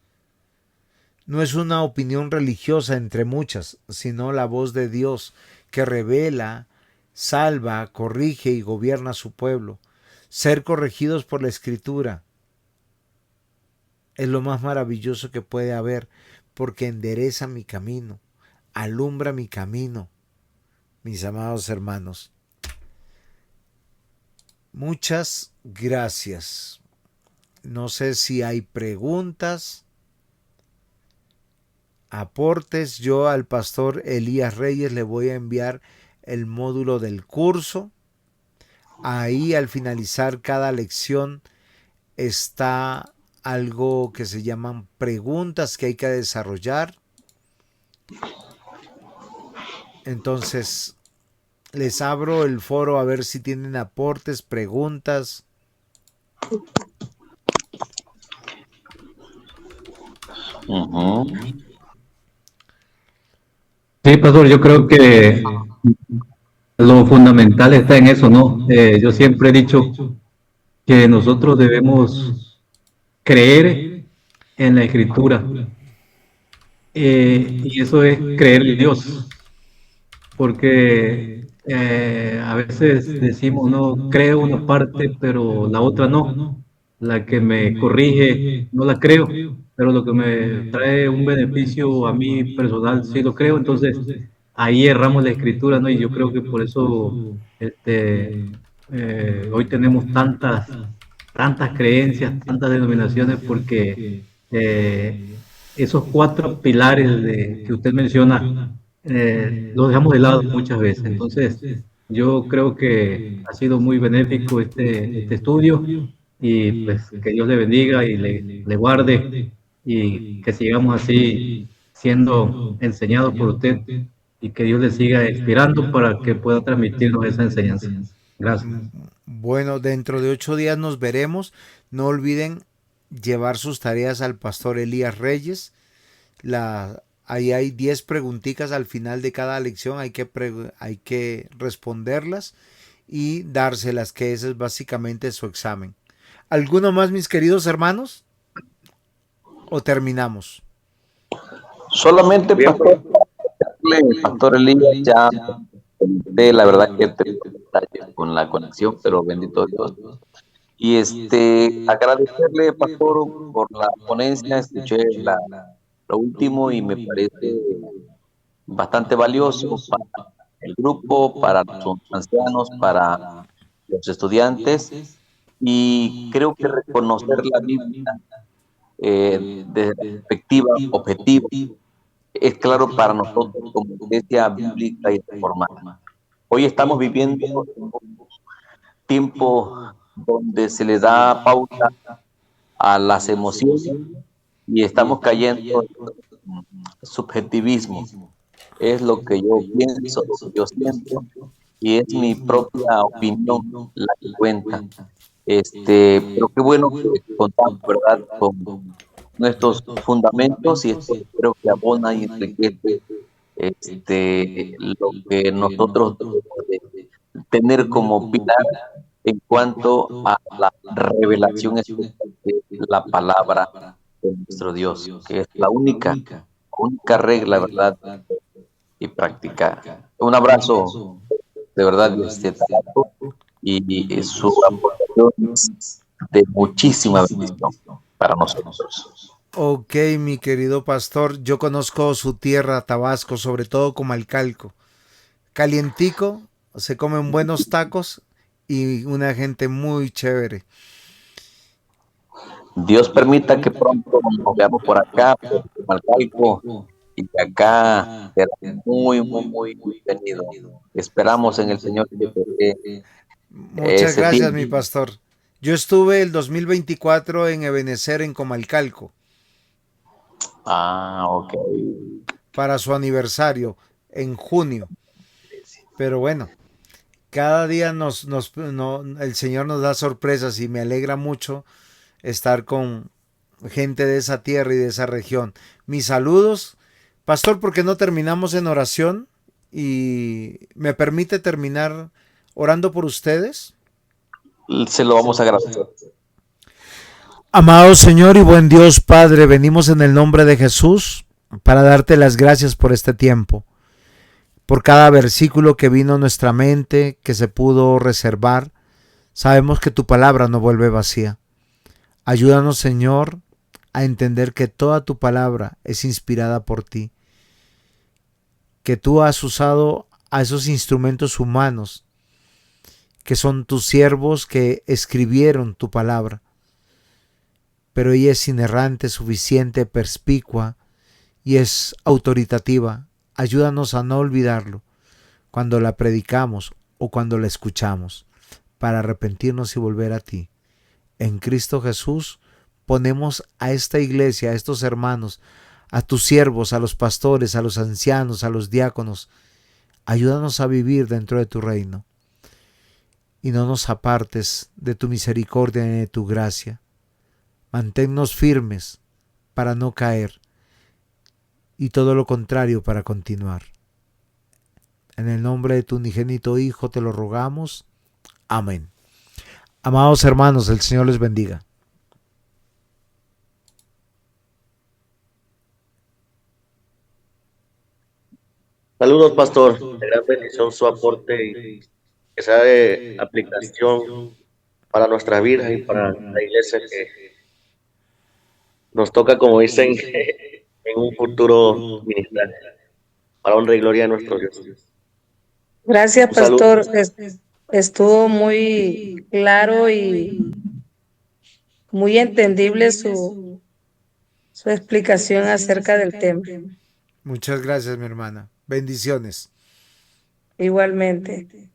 No es una opinión religiosa entre muchas, sino la voz de Dios que revela, salva, corrige y gobierna a su pueblo. Ser corregidos por la Escritura es lo más maravilloso que puede haber, porque endereza mi camino, alumbra mi camino, mis amados hermanos. Muchas gracias. No sé si hay preguntas, aportes. Yo al pastor Elías Reyes le voy a enviar el módulo del curso. Ahí al finalizar cada lección está algo que se llaman preguntas que hay que desarrollar. Entonces les abro el foro a ver si tienen aportes, preguntas. Sí, pastor, yo creo que lo fundamental está en eso, ¿no? Yo siempre he dicho que nosotros debemos creer en la Escritura, y eso es creer en Dios, porque a veces decimos, no, creo una parte, pero la otra no. La que me corrige no la creo, pero lo que me trae un beneficio a mí personal sí lo creo. Entonces ahí erramos la Escritura, ¿no? Y yo creo que por eso hoy tenemos tantas creencias, tantas denominaciones, porque esos 4 pilares que usted menciona los dejamos de lado muchas veces. Entonces yo creo que ha sido muy benéfico este estudio, y pues que Dios le bendiga y le guarde, y que sigamos así siendo enseñados por usted, y que Dios le siga inspirando para que pueda transmitirnos esa enseñanza. Gracias. Bueno, dentro de 8 días nos veremos. No olviden llevar sus tareas al pastor Elías Reyes. Ahí hay 10 preguntitas al final de cada lección. Hay que responderlas y dárselas, que ese es básicamente su examen. ¿Alguno más, mis queridos hermanos? ¿O terminamos? Solamente, Bien, Pastor Elías, ya la verdad que te detalles con la conexión, pero bendito Dios. Y agradecerle, Pastor, por la ponencia, escuché lo último y me parece bastante valioso para el grupo, para los ancianos, para los estudiantes, y creo que reconocer la Biblia desde la perspectiva objetiva es claro para nosotros como iglesia bíblica y reformada. Hoy estamos viviendo un tiempo donde se le da pauta a las emociones y estamos cayendo en subjetivismo. Es lo que yo pienso, lo que yo siento, y es mi propia opinión la que cuenta. Pero qué bueno que contamos, ¿verdad?, con nuestros fundamentos, y esto creo que abona y enriquece lo que nosotros debemos de tener como pilar en cuanto a la revelación especial de la palabra de nuestro Dios, que es la única regla, ¿verdad?, y práctica. Un abrazo, de verdad, y su aportación es de muchísima bendición para nosotros. Ok, mi querido pastor, yo conozco su tierra, Tabasco, sobre todo Comalcalco. Calientico, se comen buenos tacos y una gente muy chévere. Dios permita que pronto nos veamos por acá, por Malcalco, y que acá será muy bienvenido. Esperamos en el Señor que te dé Muchas ese gracias, tiempo. mi pastor. Yo estuve el 2024 en Ebenecer, en Comalcalco, Ah, ok. para su aniversario, en junio. Pero bueno, cada día el Señor nos da sorpresas y me alegra mucho estar con gente de esa tierra y de esa región. Mis saludos. Pastor, ¿por qué no terminamos en oración? ¿Y me permite terminar orando por ustedes? Se lo vamos a agradecer. Amado Señor y buen Dios Padre, venimos en el nombre de Jesús para darte las gracias por este tiempo, por cada versículo que vino a nuestra mente, que se pudo reservar. Sabemos que tu palabra no vuelve vacía. Ayúdanos, Señor, a entender que toda tu palabra es inspirada por ti, que tú has usado a esos instrumentos humanos, que son tus siervos que escribieron tu palabra, pero ella es inerrante, suficiente, perspicua y es autoritativa. Ayúdanos a no olvidarlo cuando la predicamos o cuando la escuchamos, para arrepentirnos y volver a ti. En Cristo Jesús ponemos a esta iglesia, a estos hermanos, a tus siervos, a los pastores, a los ancianos, a los diáconos. Ayúdanos a vivir dentro de tu reino y no nos apartes de tu misericordia ni de tu gracia. Manténnos firmes para no caer y todo lo contrario para continuar. En el nombre de tu unigénito Hijo te lo rogamos. Amén. Amados hermanos, el Señor les bendiga. saludos, pastor. De gran bendición su aporte y que sea de aplicación para nuestra vida y para la iglesia que nos toca, como dicen, en un futuro ministrar. Para honra y gloria de nuestro Dios. Gracias, Un saludo. pastor. Estuvo muy claro y muy entendible su explicación acerca del tema. Muchas gracias, mi hermana. Bendiciones. Igualmente.